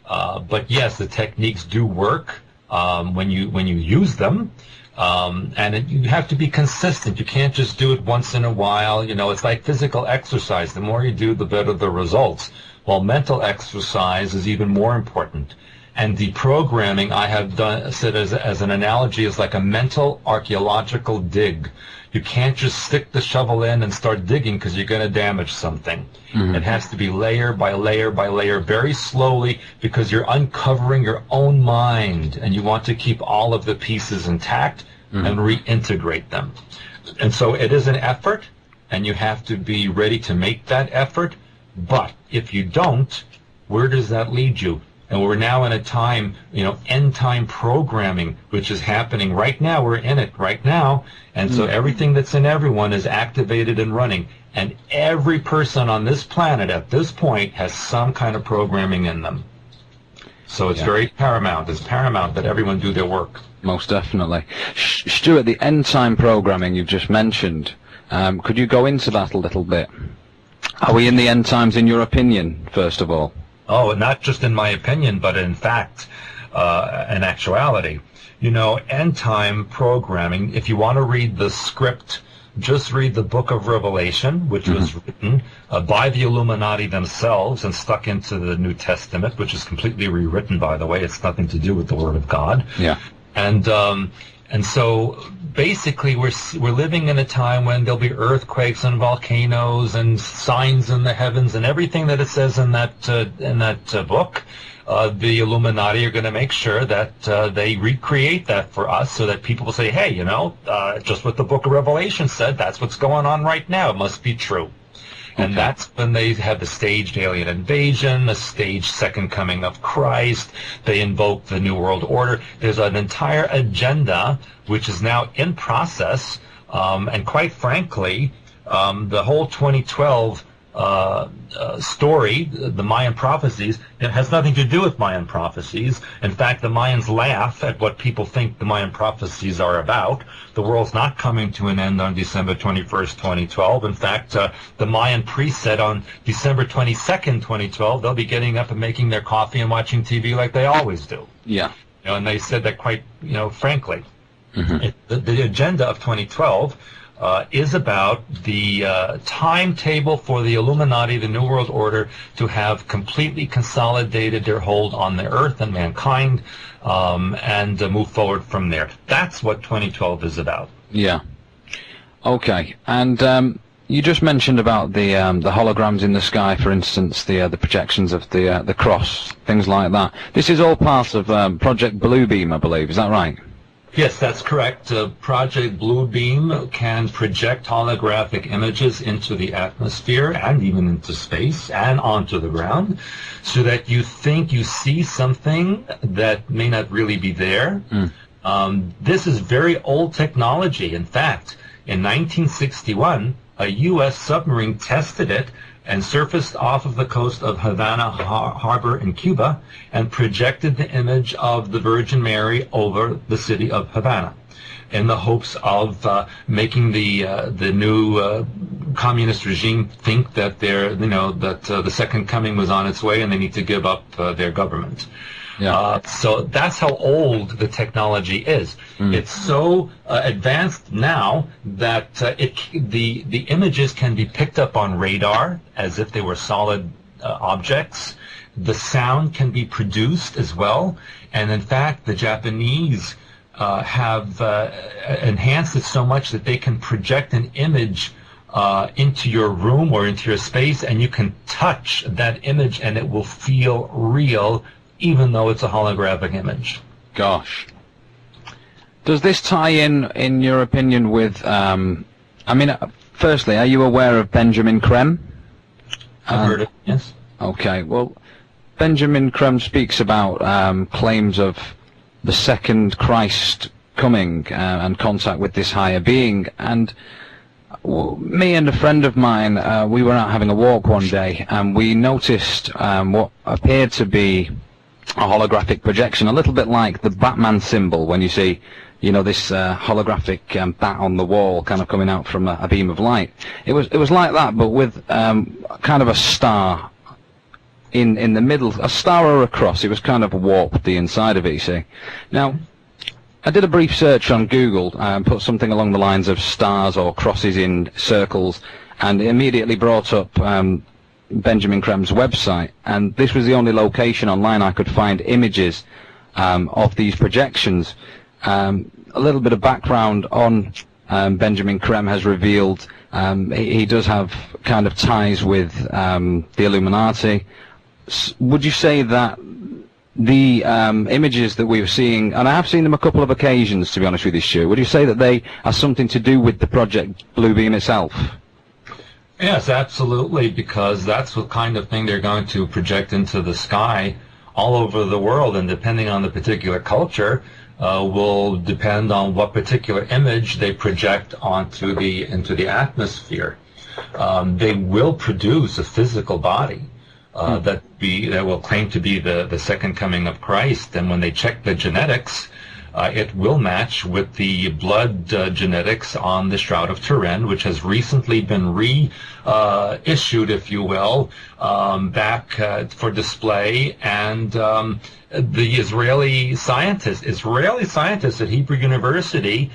But yes, the techniques do work when you use them. And you have to be consistent. You can't just do it once in a while. You know, it's like physical exercise. The more you do, the better the results. While mental exercise is even more important. And deprogramming, I have said as an analogy, is like a mental archaeological dig. You can't just stick the shovel in and start digging because you're going to damage something. Mm-hmm. It has to be layer by layer by layer, very slowly, because you're uncovering your own mind, and you want to keep all of the pieces intact and reintegrate them. And so it is an effort, and you have to be ready to make that effort. But if you don't, where does that lead you? And we're now in a time, end time programming, which is happening right now. We're in it right now. And so everything that's in everyone is activated and running. And every person on this planet at this point has some kind of programming in them. So it's very paramount. It's paramount that everyone do their work. Most definitely. Stewart, the end time programming you've just mentioned, could you go into that a little bit? Are we in the end times, in your opinion, first of all? Oh, not just in my opinion, but in fact, in actuality. End time programming, if you want to read the script, just read the book of Revelation, which was written by the Illuminati themselves and stuck into the New Testament, which is completely rewritten, by the way. It's nothing to do with the Word of God. Yeah. And so basically we're living in a time when there'll be earthquakes and volcanoes and signs in the heavens and everything that it says in that book. The Illuminati are going to make sure that they recreate that for us, so that people will say, hey, just what the book of Revelation said, that's what's going on right now. It must be true. And that's when they have the staged alien invasion, the staged second coming of Christ. They invoke the New World Order. There's an entire agenda which is now in process. And quite frankly, the whole 2012 story, the Mayan prophecies, it has nothing to do with Mayan prophecies. In fact, the Mayans laugh at what people think the Mayan prophecies are about. The world's not coming to an end on December 21st, 2012. In fact, the Mayan priests said on December 22nd, 2012, they'll be getting up and making their coffee and watching TV like they always do. Yeah. And they said that quite, frankly. The agenda of 2012 is about the timetable for the Illuminati, the New World Order, to have completely consolidated their hold on the earth and mankind, and move forward from there. That's what 2012 is about. Yeah. Okay. And you just mentioned about the holograms in the sky, for instance, the projections of the cross, things like that. This is all part of Project Bluebeam, I believe. Is that right? Yes, that's correct. Project Bluebeam can project holographic images into the atmosphere and even into space and onto the ground, so that you think you see something that may not really be there. This is very old technology. In fact, in 1961, a U.S. submarine tested it and surfaced off of the coast of Havana Harbor in Cuba and projected the image of the Virgin Mary over the city of Havana, in the hopes of making the new communist regime think that the second coming was on its way and they need to give up their government. Yeah. So that's how old the technology is. It's so advanced now that the images can be picked up on radar as if they were solid objects. The sound can be produced as well. And in fact, the Japanese have enhanced it so much that they can project an image into your room or into your space, and you can touch that image and it will feel real, even though it's a holographic image. Gosh. Does this tie in your opinion, with, firstly, are you aware of Benjamin Creme? I've heard it, yes. Okay, well, Benjamin Creme speaks about claims of the second Christ coming and contact with this higher being, and Me and a friend of mine, we were out having a walk one day, and we noticed what appeared to be a holographic projection, a little bit like the Batman symbol when you see, you know, this holographic bat on the wall kind of coming out from a beam of light. It was like that, but with kind of a star in the middle, a star or a cross. It was kind of warped, the inside of it, you see. Now, I did a brief search on Google and put something along the lines of stars or crosses in circles, and it immediately brought up Benjamin Crem's website, and this was the only location online I could find images of these projections. A little bit of background on Benjamin Crem has revealed he does have kind of ties with the Illuminati. Would you say that the images that we were seeing, and I have seen them a couple of occasions, to be honest with you, Stu, would you say that they are something to do with the Project Bluebeam itself? Yes, absolutely, because that's what kind of thing they're going to project into the sky all over the world, and depending on the particular culture, will depend on what particular image they project into the atmosphere. They will produce a physical body that will claim to be the second coming of Christ, and when they check the genetics, it will match with the blood genetics on the Shroud of Turin, which has recently been reissued, if you will, back for display. And the Israeli scientists at Hebrew University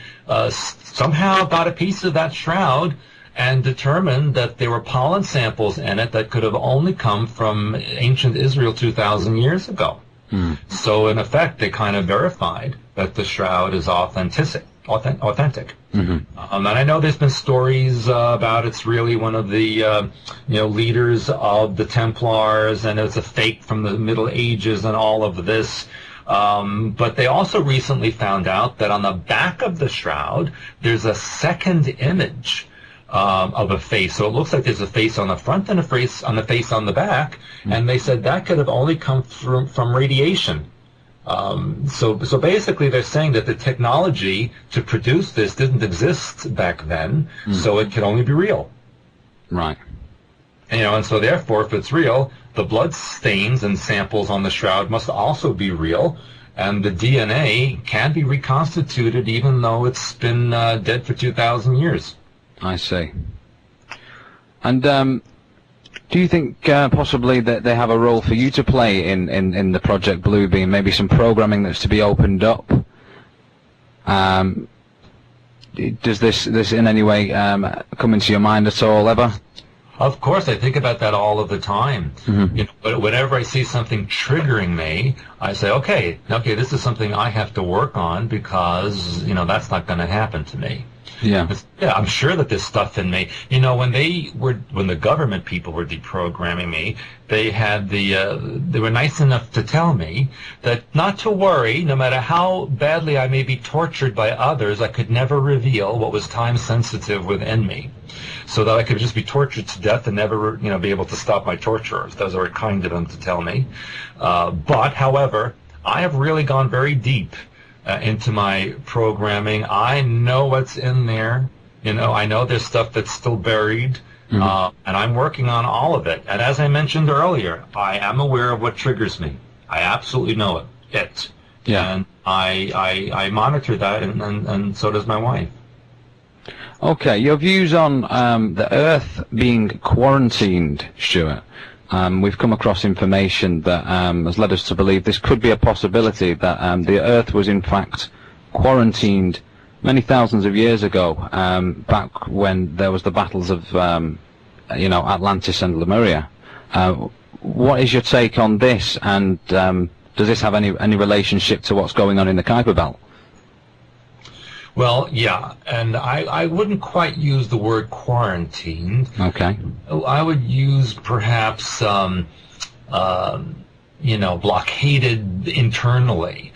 somehow got a piece of that shroud and determined that there were pollen samples in it that could have only come from ancient Israel 2,000 years ago. So in effect, they kind of verified that the shroud is authentic. And I know there's been stories about it's really one of the leaders of the Templars, and it's a fake from the Middle Ages and all of this. But they also recently found out that on the back of the shroud, there's a second image of a face. So it looks like there's a face on the front and a face on the back, and they said that could have only come from radiation. So basically they're saying that the technology to produce this didn't exist back then, so it could only be real. Right. And so therefore, if it's real, the blood stains and samples on the shroud must also be real, and the DNA can be reconstituted even though it's been dead for 2,000 years. I see. And do you think possibly that they have a role for you to play in the Project Bluebeam? Maybe some programming that's to be opened up? Does this in any way come into your mind at all, ever? Of course, I think about that all of the time. But whenever I see something triggering me, I say, okay, this is something I have to work on, because that's not going to happen to me. Yeah, I'm sure that there's stuff in me. When the government people were deprogramming me, they were nice enough to tell me that not to worry, no matter how badly I may be tortured by others, I could never reveal what was time sensitive within me, so that I could just be tortured to death and never, be able to stop my torturers. Those were kind of them to tell me. But, however, I have really gone very deep into my programming. I know what's in there. I know there's stuff that's still buried, and I'm working on all of it. And as I mentioned earlier, I am aware of what triggers me. I absolutely know it. Yeah. And I monitor that, and so does my wife. Okay, your views on the Earth being quarantined, Stuart. We've come across information that has led us to believe this could be a possibility, that the Earth was in fact quarantined many thousands of years ago, back when there was the battles of Atlantis and Lemuria. What is your take on this, and does this have any relationship to what's going on in the Kuiper Belt? Well, yeah, and I wouldn't quite use the word quarantined. Okay. I would use perhaps, blockaded internally.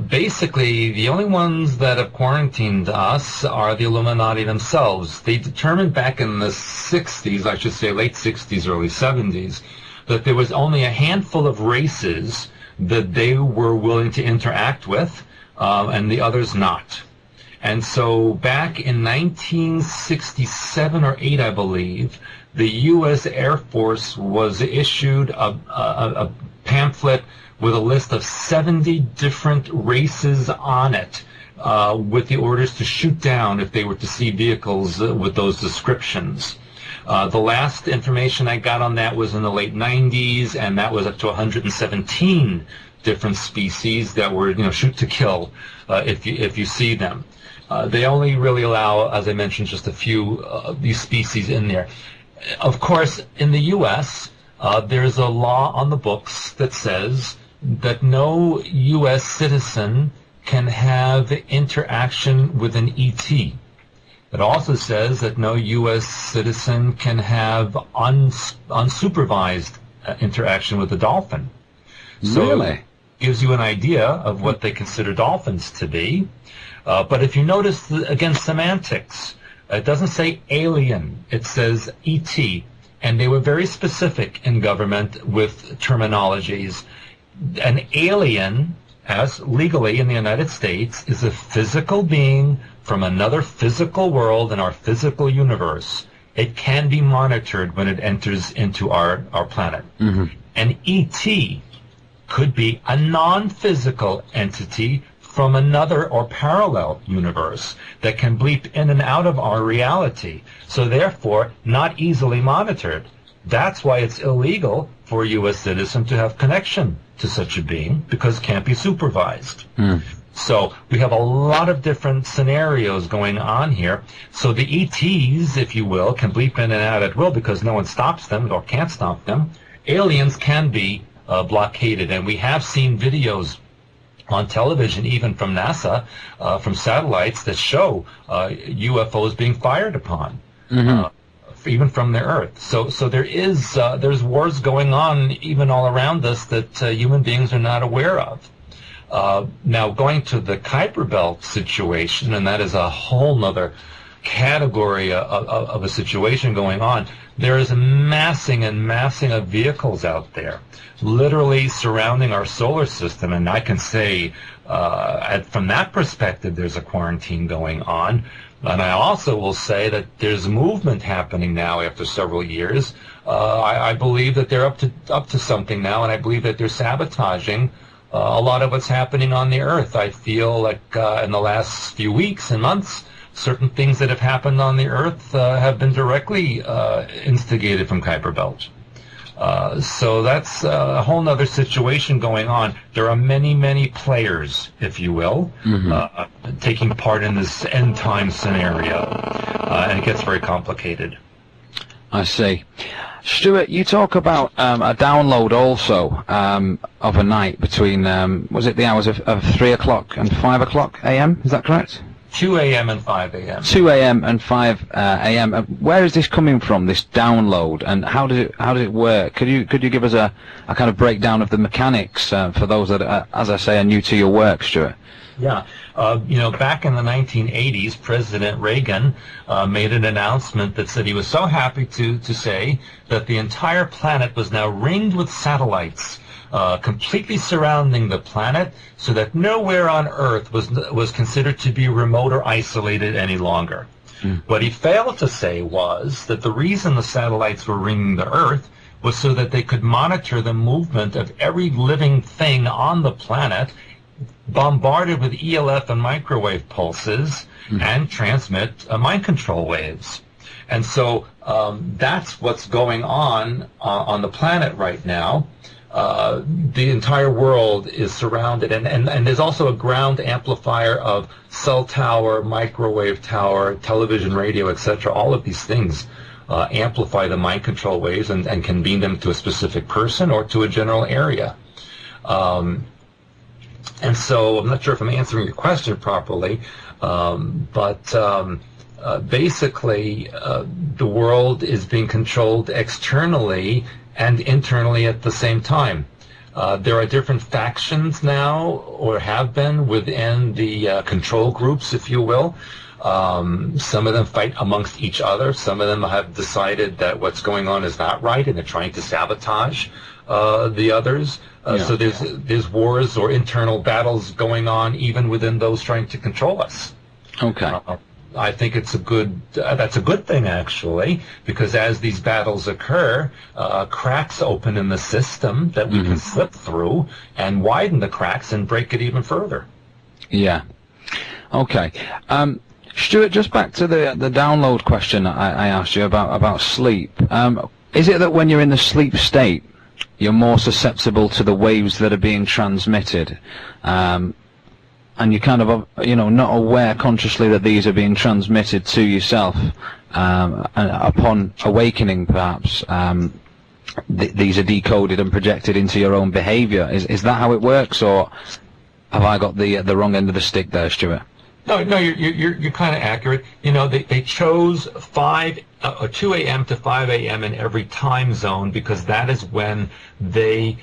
Basically, the only ones that have quarantined us are the Illuminati themselves. They determined back in the 60s, I should say late 60s, early 70s, that there was only a handful of races that they were willing to interact with, and the others not. And so back in 1967 or 8, I believe, the U.S. Air Force was issued a pamphlet with a list of 70 different races on it, with the orders to shoot down if they were to see vehicles with those descriptions. The last information I got on that was in the late 90s, and that was up to 117 different species that were, shoot to kill if you see them. They only really allow, as I mentioned, just a few of these species in there. Of course, in the U.S., there's a law on the books that says that no U.S. citizen can have interaction with an ET. It also says that no U.S. citizen can have unsupervised interaction with a dolphin. So really? It gives you an idea of what they consider dolphins to be. But if you notice, again, semantics, it doesn't say alien, it says ET. And they were very specific in government with terminologies. An alien, as legally in the United States, is a physical being from another physical world in our physical universe. It can be monitored when it enters into our planet. Mm-hmm. An ET could be a non-physical entity from another or parallel universe that can bleep in and out of our reality, so therefore not easily monitored. That's why it's illegal for a U.S. citizen to have connection to such a being, because it can't be supervised. Mm. So we have a lot of different scenarios going on here. So the ETs, if you will, can bleep in and out at will because no one stops them or can't stop them. Aliens can be blockaded, and we have seen videos on television, even from NASA, from satellites that show UFOs being fired upon. Mm-hmm. Even from the Earth. So there's wars going on even all around us that human beings are not aware of. Now, going to the Kuiper Belt situation, and that is a whole nother category of a situation going on. There is a massing of vehicles out there, literally surrounding our solar system, and I can say, from that perspective, there's a quarantine going on. And I also will say that there's movement happening now after several years. I believe that they're up to something now, and I believe that they're sabotaging a lot of what's happening on the Earth. I feel like in the last few weeks and months, certain things that have happened on the Earth have been directly instigated from Kuiper Belt. So that's a whole other situation going on. There are many players, if you will, mm-hmm. Taking part in this end time scenario, and it gets very complicated. I see. Stewart, you talk about a download also of a night between, was it the hours of 3 o'clock and 5 o'clock a.m., is that correct? 2 a.m. and 5 a.m. 2 a.m. and 5 a.m. Where is this coming from, this download, and how does it work? Could you give us a kind of breakdown of the mechanics for those that, as I say, are new to your work, Stewart? Yeah. Back in the 1980s, President Reagan made an announcement that said he was so happy to say that the entire planet was now ringed with satellites, completely surrounding the planet, so that nowhere on Earth was considered to be remote or isolated any longer. Mm. What he failed to say was that the reason the satellites were ringing the Earth was so that they could monitor the movement of every living thing on the planet, bombarded with ELF and microwave pulses, and transmit mind control waves. And so that's what's going on the planet right now. The entire world is surrounded, and there's also a ground amplifier of cell tower, microwave tower, television, radio, etc. All of these things amplify the mind control waves and can beam them to a specific person or to a general area. And so I'm not sure if I'm answering your question properly, but basically the world is being controlled externally and internally at the same time. There are different factions now, or have been, within the control groups, if you will. Some of them fight amongst each other. Some of them have decided that what's going on is not right, and they're trying to sabotage the others. So there's wars or internal battles going on even within those trying to control us. Okay. I think it's that's a good thing, actually, because as these battles occur, cracks open in the system that we can slip through and widen the cracks and break it even further. Yeah. Okay. Stuart, just back to the download question I asked you about sleep. Is it that when you're in the sleep state, you're more susceptible to the waves that are being transmitted? And you're kind of, not aware consciously that these are being transmitted to yourself, and upon awakening, perhaps, these are decoded and projected into your own behavior. Is that how it works, or have I got the wrong end of the stick there, Stuart? No, you're kind of accurate. They chose 2 a.m. to 5 a.m. in every time zone because that is when they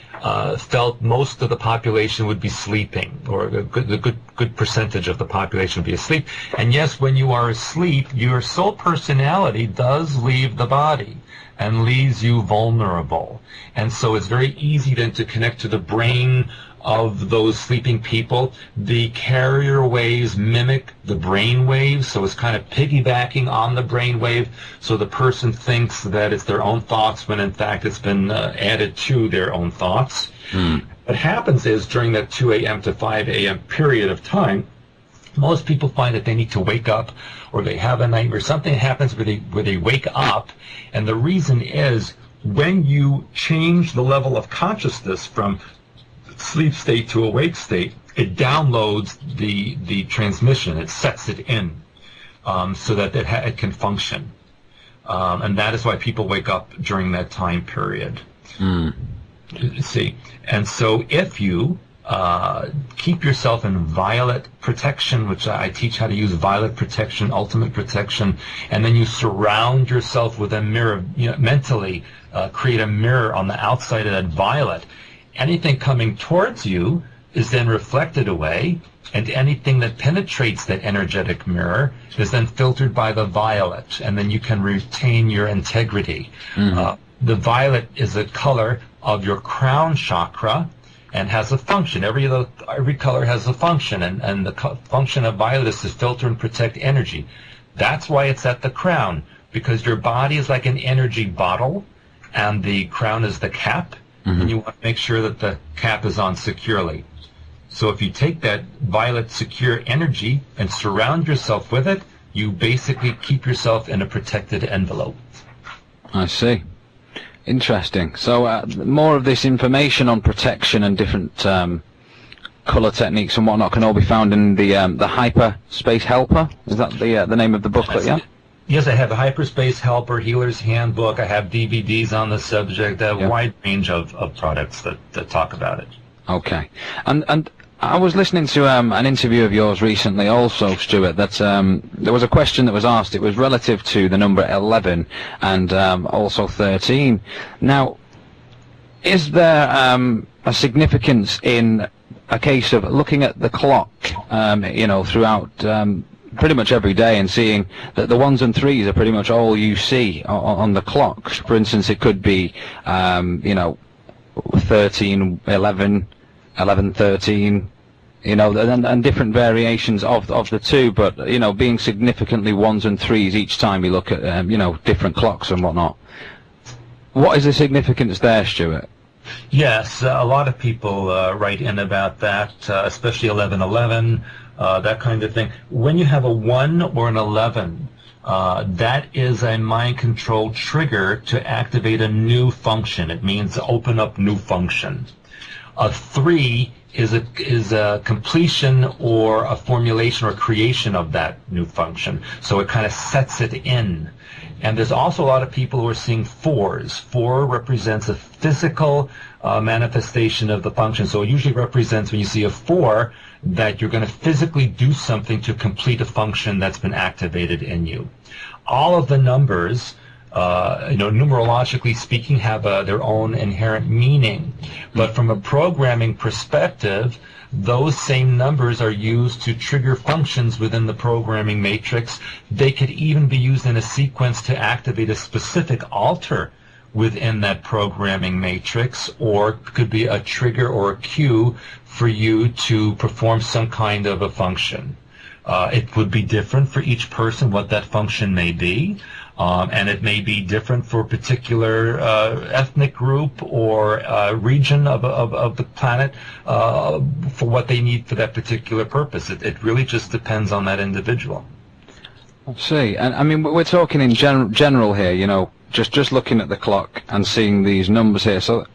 felt most of the population would be sleeping, or the good percentage of the population would be asleep. And yes, when you are asleep, your soul personality does leave the body and leaves you vulnerable. And so it's very easy then to connect to the brain of those sleeping people. The carrier waves mimic the brain waves, so it's kind of piggybacking on the brain wave, so the person thinks that it's their own thoughts when in fact it's been added to their own thoughts. What happens is during that 2 a.m. to 5 a.m. period of time, most people find that they need to wake up, or they have a nightmare. Something happens where they wake up, and the reason is when you change the level of consciousness from sleep state to awake state, it downloads the transmission. It sets it in so that it can function. And that is why people wake up during that time period. See, and so if you keep yourself in violet protection, which I teach how to use violet protection, ultimate protection, and then you surround yourself with a mirror, mentally create a mirror on the outside of that violet. Anything coming towards you is then reflected away, and anything that penetrates that energetic mirror is then filtered by the violet, and then you can retain your integrity. The violet is a color of your crown chakra and has a function. Every color has a function, and the function of violet is to filter and protect energy. That's why it's at the crown, because your body is like an energy bottle, and the crown is the cap. And you want to make sure that the cap is on securely. So if you take that violet secure energy and surround yourself with it, you basically keep yourself in a protected envelope. I see. Interesting. So more of this information on protection and different color techniques and whatnot can all be found in the Hyperspace Helper. Is that the name of the booklet? Yeah. Yes, I have a Hyperspace Helper, Healer's Handbook. I have DVDs on the subject, a wide range of products that talk about it. Okay. And I was listening to an interview of yours recently also, Stuart, that there was a question that was asked. It was relative to the number 11 and also 13. Now, is there a significance in a case of looking at the clock, throughout pretty much every day and seeing that the 1s and 3s are pretty much all you see on the clock? For instance, it could be 13, 11, 11, 13, and different variations of the two, but being significantly 1s and 3s each time you look at different clocks and whatnot. What is the significance there, Stuart? Yes, a lot of people write in about that, especially 1111. That kind of thing. When you have a 1 or an 11, that is a mind control trigger to activate a new function. It means open up new function. A 3 is a completion or a formulation or creation of that new function. So it kind of sets it in. And there's also a lot of people who are seeing 4s. 4 represents a physical manifestation of the function. So it usually represents, when you see a 4, that you're going to physically do something to complete a function that's been activated in you. All of the numbers, numerologically speaking, have their own inherent meaning. But from a programming perspective, those same numbers are used to trigger functions within the programming matrix. They could even be used in a sequence to activate a specific altar within that programming matrix, or could be a trigger or a cue for you to perform some kind of a function. It would be different for each person what that function may be. And it may be different for a particular ethnic group or region of the planet for what they need for that particular purpose. It really just depends on that individual. I see. And I mean, we're talking in general here, you know, just looking at the clock and seeing these numbers here. So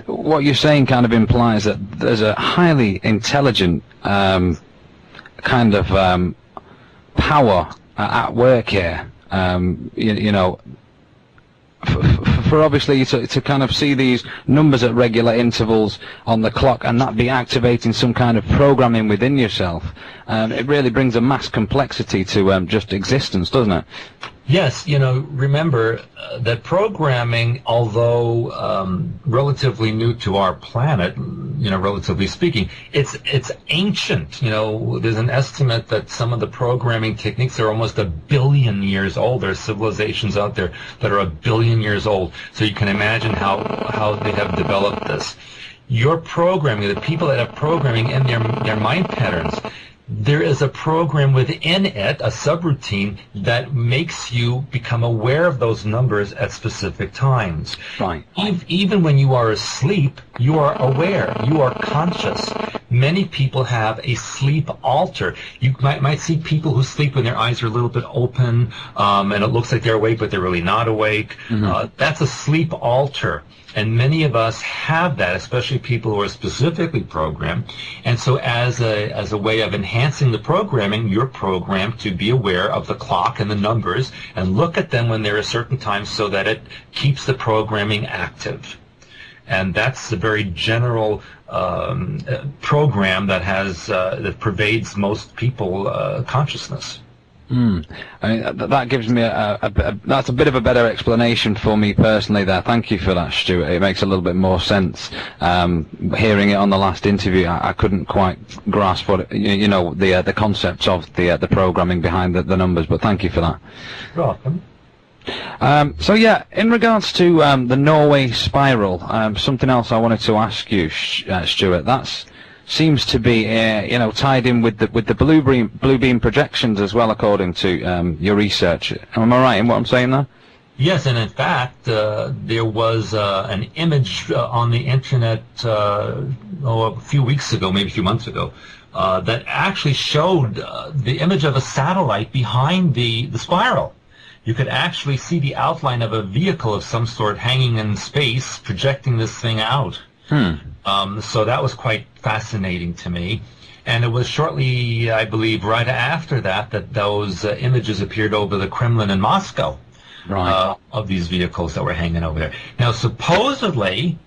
what you're saying kind of implies that there's a highly intelligent kind of power at work here. You know, for obviously to kind of see these numbers at regular intervals on the clock and that be activating some kind of programming within yourself, it really brings a mass complexity to just existence, doesn't it? Yes, you know, remember that programming, although relatively new to our planet, you know, relatively speaking, it's ancient. You know, there's an estimate that some of the programming techniques are almost 1 billion years old. There are civilizations out there that are 1 billion years old. So you can imagine how they have developed this. Your programming, the people that have programming in their mind patterns, there is a program within it, a subroutine, that makes you become aware of those numbers at specific times. Right. Even when you are asleep, you are aware, you are conscious. Many people have a sleep alter. You might see people who sleep when their eyes are a little bit open, and it looks like they're awake, but they're really not awake. Mm-hmm. That's a sleep alter. And many of us have that, especially people who are specifically programmed. And so as a way of enhancing the programming, you're programmed to be aware of the clock and the numbers and look at them when they're a certain time so that it keeps the programming active. And that's a very general program that has that pervades most people consciousness. I mean, that gives me that's a bit of a better explanation for me personally there. Thank you for that, Stewart. It makes a little bit more sense. Hearing it on the last interview, I couldn't quite grasp what you know the concepts of the programming behind the numbers. But thank you for that. You're welcome. So yeah, in regards to the Norway spiral, something else I wanted to ask you, Stewart. That's seems to be you know, tied in with the blue beam projections as well, according to your research. Am I right in what I'm saying there? Yes, and in fact, there was an image on the internet a few weeks ago, maybe a few months ago, that actually showed the image of a satellite behind the spiral. You could actually see the outline of a vehicle of some sort hanging in space, projecting this thing out. So that was quite fascinating to me. And it was shortly, I believe, right after that those images appeared over the Kremlin in Moscow, right, of these vehicles that were hanging over there. Now, supposedly,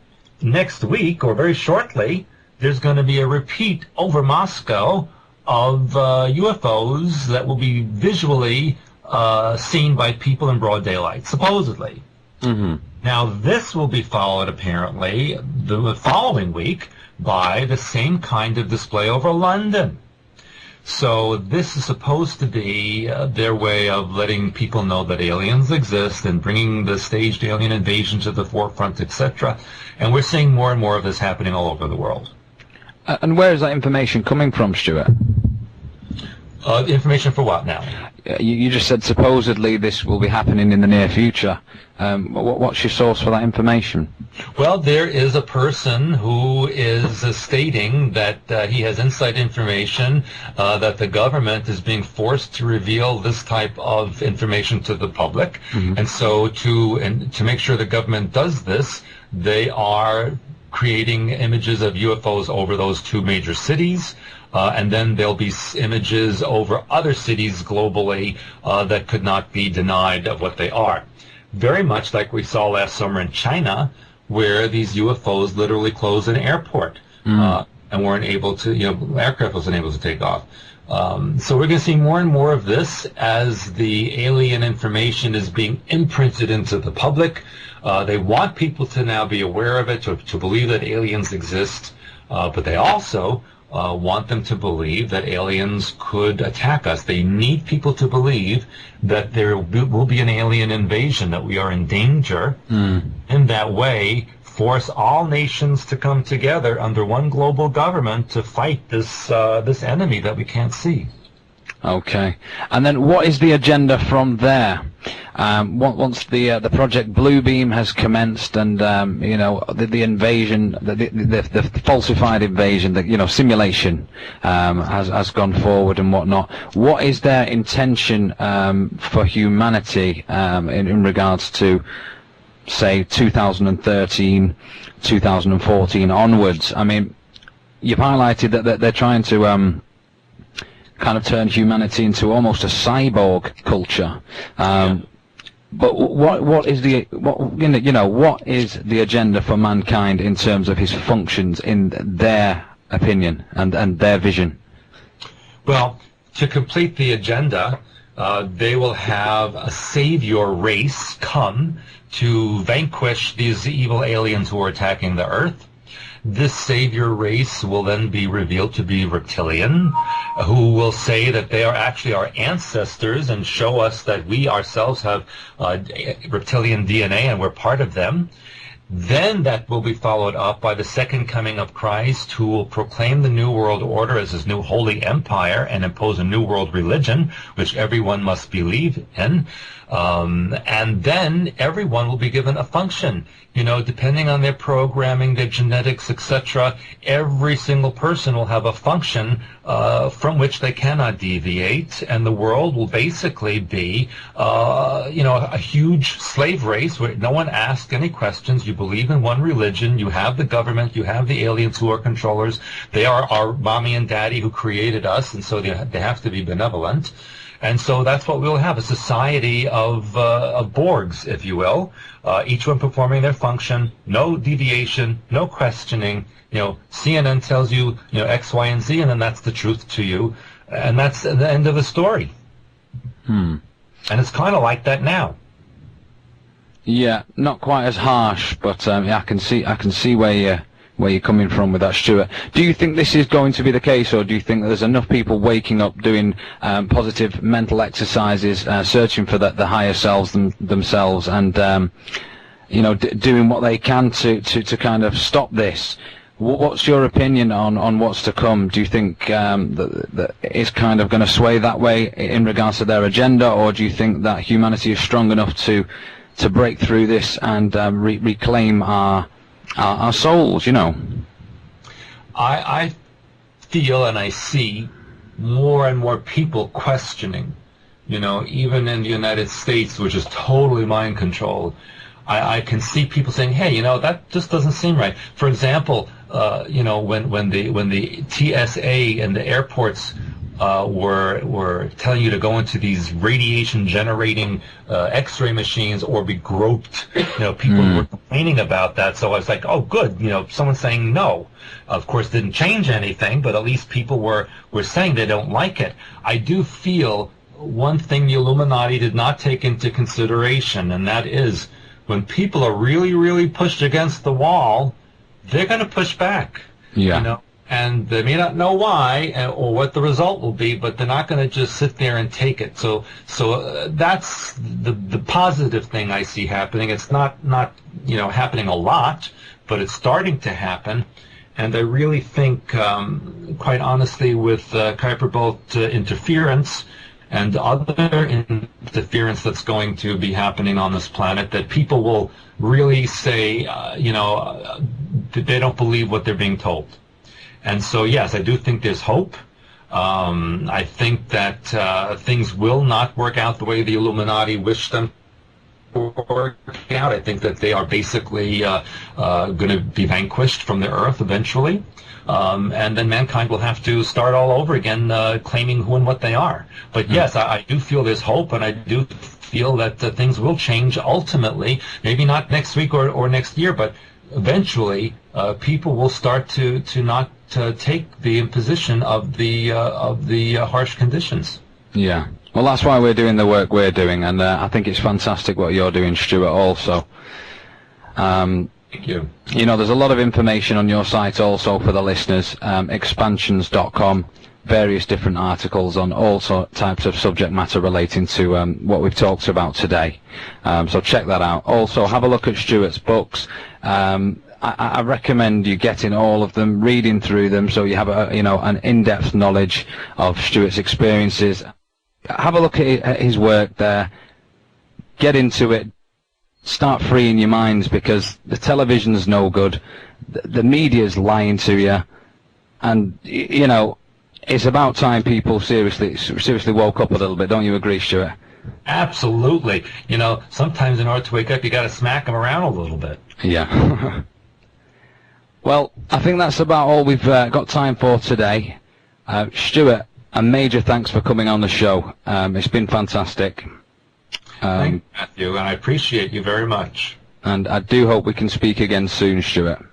next week, or very shortly, there's going to be a repeat over Moscow of UFOs that will be visually seen by people in broad daylight, supposedly. Mm-hmm. Now, this will be followed, apparently, the following week by the same kind of display over London. So this is supposed to be their way of letting people know that aliens exist and bringing the staged alien invasion to the forefront, etc. And we're seeing more and more of this happening all over the world. And where is that information coming from, Stewart? Information for what now? You just said supposedly this will be happening in the near future. What's your source for that information? Well, there is a person who is stating that he has inside information that the government is being forced to reveal this type of information to the public. Mm-hmm. And so to make sure the government does this, they are creating images of UFOs over those two major cities. And then there'll be images over other cities globally that could not be denied of what they are. Very much like we saw last summer in China, where these UFOs literally closed an airport and weren't able to, aircraft wasn't able to take off. So we're going to see more and more of this as the alien information is being imprinted into the public. They want people to now be aware of it, to believe that aliens exist, but they also want them to believe that aliens could attack us. They need people to believe that there will be an alien invasion, that we are in danger. In that way, force all nations to come together under one global government to fight this enemy that we can't see. Okay. And then what is the agenda from there? Once the Project Bluebeam has commenced, and you know, the invasion, the falsified invasion, the, you know, simulation has gone forward and whatnot. What is their intention for humanity in regards to, say, 2013, 2014 onwards? I mean, you've highlighted that they're trying to kind of turn humanity into almost a cyborg culture. But what is the what is the agenda for mankind in terms of his functions, in their opinion and their vision? Well, to complete the agenda, they will have a savior race come to vanquish these evil aliens who are attacking the Earth. This savior race will then be revealed to be reptilian, who will say that they are actually our ancestors and show us that we ourselves have reptilian DNA and we're part of them. Then that will be followed up by the second coming of Christ, who will proclaim the New World Order as his new holy empire and impose a new world religion, which everyone must believe in. And then everyone will be given a function. You know, depending on their programming, their genetics, etc., every single person will have a function from which they cannot deviate, and the world will basically be, you know, a huge slave race where no one asks any questions. You believe in one religion. You have the government. You have the aliens who are controllers. They are our mommy and daddy who created us, and so they have to be benevolent. And so that's what we'll have, a society of Borgs, if you will, each one performing their function, no deviation, no questioning. You know, CNN tells you, you know, X, Y, and Z, and then that's the truth to you, and that's the end of the story. And it's kind of like that now. Yeah, not quite as harsh, but yeah, I can see where you're coming from with that, Stewart. Do you think this is going to be the case, or do you think that there's enough people waking up, doing positive mental exercises, searching for the higher selves themselves, and you know, doing what they can to kind of stop this? What's your opinion on what's to come? Do you think that it's kind of going to sway that way in regards to their agenda, or do you think that humanity is strong enough to break through this and reclaim our souls, you know? I feel and I see more and more people questioning, you know, even in the United States, which is totally mind controlled. I can see people saying, hey, you know, that just doesn't seem right. For example, you know, when the TSA and the airports were telling you to go into these radiation generating X-ray machines or be groped. You know, people were complaining about that. So I was like, oh, good. You know, someone's saying no. Of course, didn't change anything, but at least people were saying they don't like it. I do feel one thing the Illuminati did not take into consideration, and that is when people are really, really pushed against the wall, they're going to push back. Yeah. You know? And they may not know why or what the result will be, but they're not going to just sit there and take it. So that's the positive thing I see happening. It's not you know, happening a lot, but it's starting to happen. And I really think, quite honestly, with Kuiper Belt interference and other interference that's going to be happening on this planet, that people will really say, you know, they don't believe what they're being told. And so, yes, I do think there's hope. I think that things will not work out the way the Illuminati wish them to work out. I think that they are basically going to be vanquished from the Earth eventually. And then mankind will have to start all over again, claiming who and what they are. But yes, I do feel there's hope, and I do feel that things will change ultimately. Maybe not next week or next year, but eventually people will start to not take the imposition of the harsh conditions. Yeah. Well, that's why we're doing the work we're doing, and I think it's fantastic what you're doing, Stewart, also. Thank you. You know, there's a lot of information on your site also for the listeners, expansions.com, various different articles on all types of subject matter relating to what we've talked about today. So check that out. Also, have a look at Stewart's books. I recommend you getting all of them, reading through them, so you have an in-depth knowledge of Stewart's experiences. Have a look at his work there. Get into it. Start freeing your minds, because the television's no good. The media's lying to you, and it's about time people seriously woke up a little bit. Don't you agree, Stewart? Absolutely. Sometimes in order to wake up, you got to smack them around a little bit. Yeah. Well, I think that's about all we've got time for today. Stewart, a major thanks for coming on the show. It's been fantastic. Thank you, Matthew, and I appreciate you very much. And I do hope we can speak again soon, Stewart.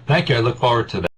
Thank you. I look forward to that.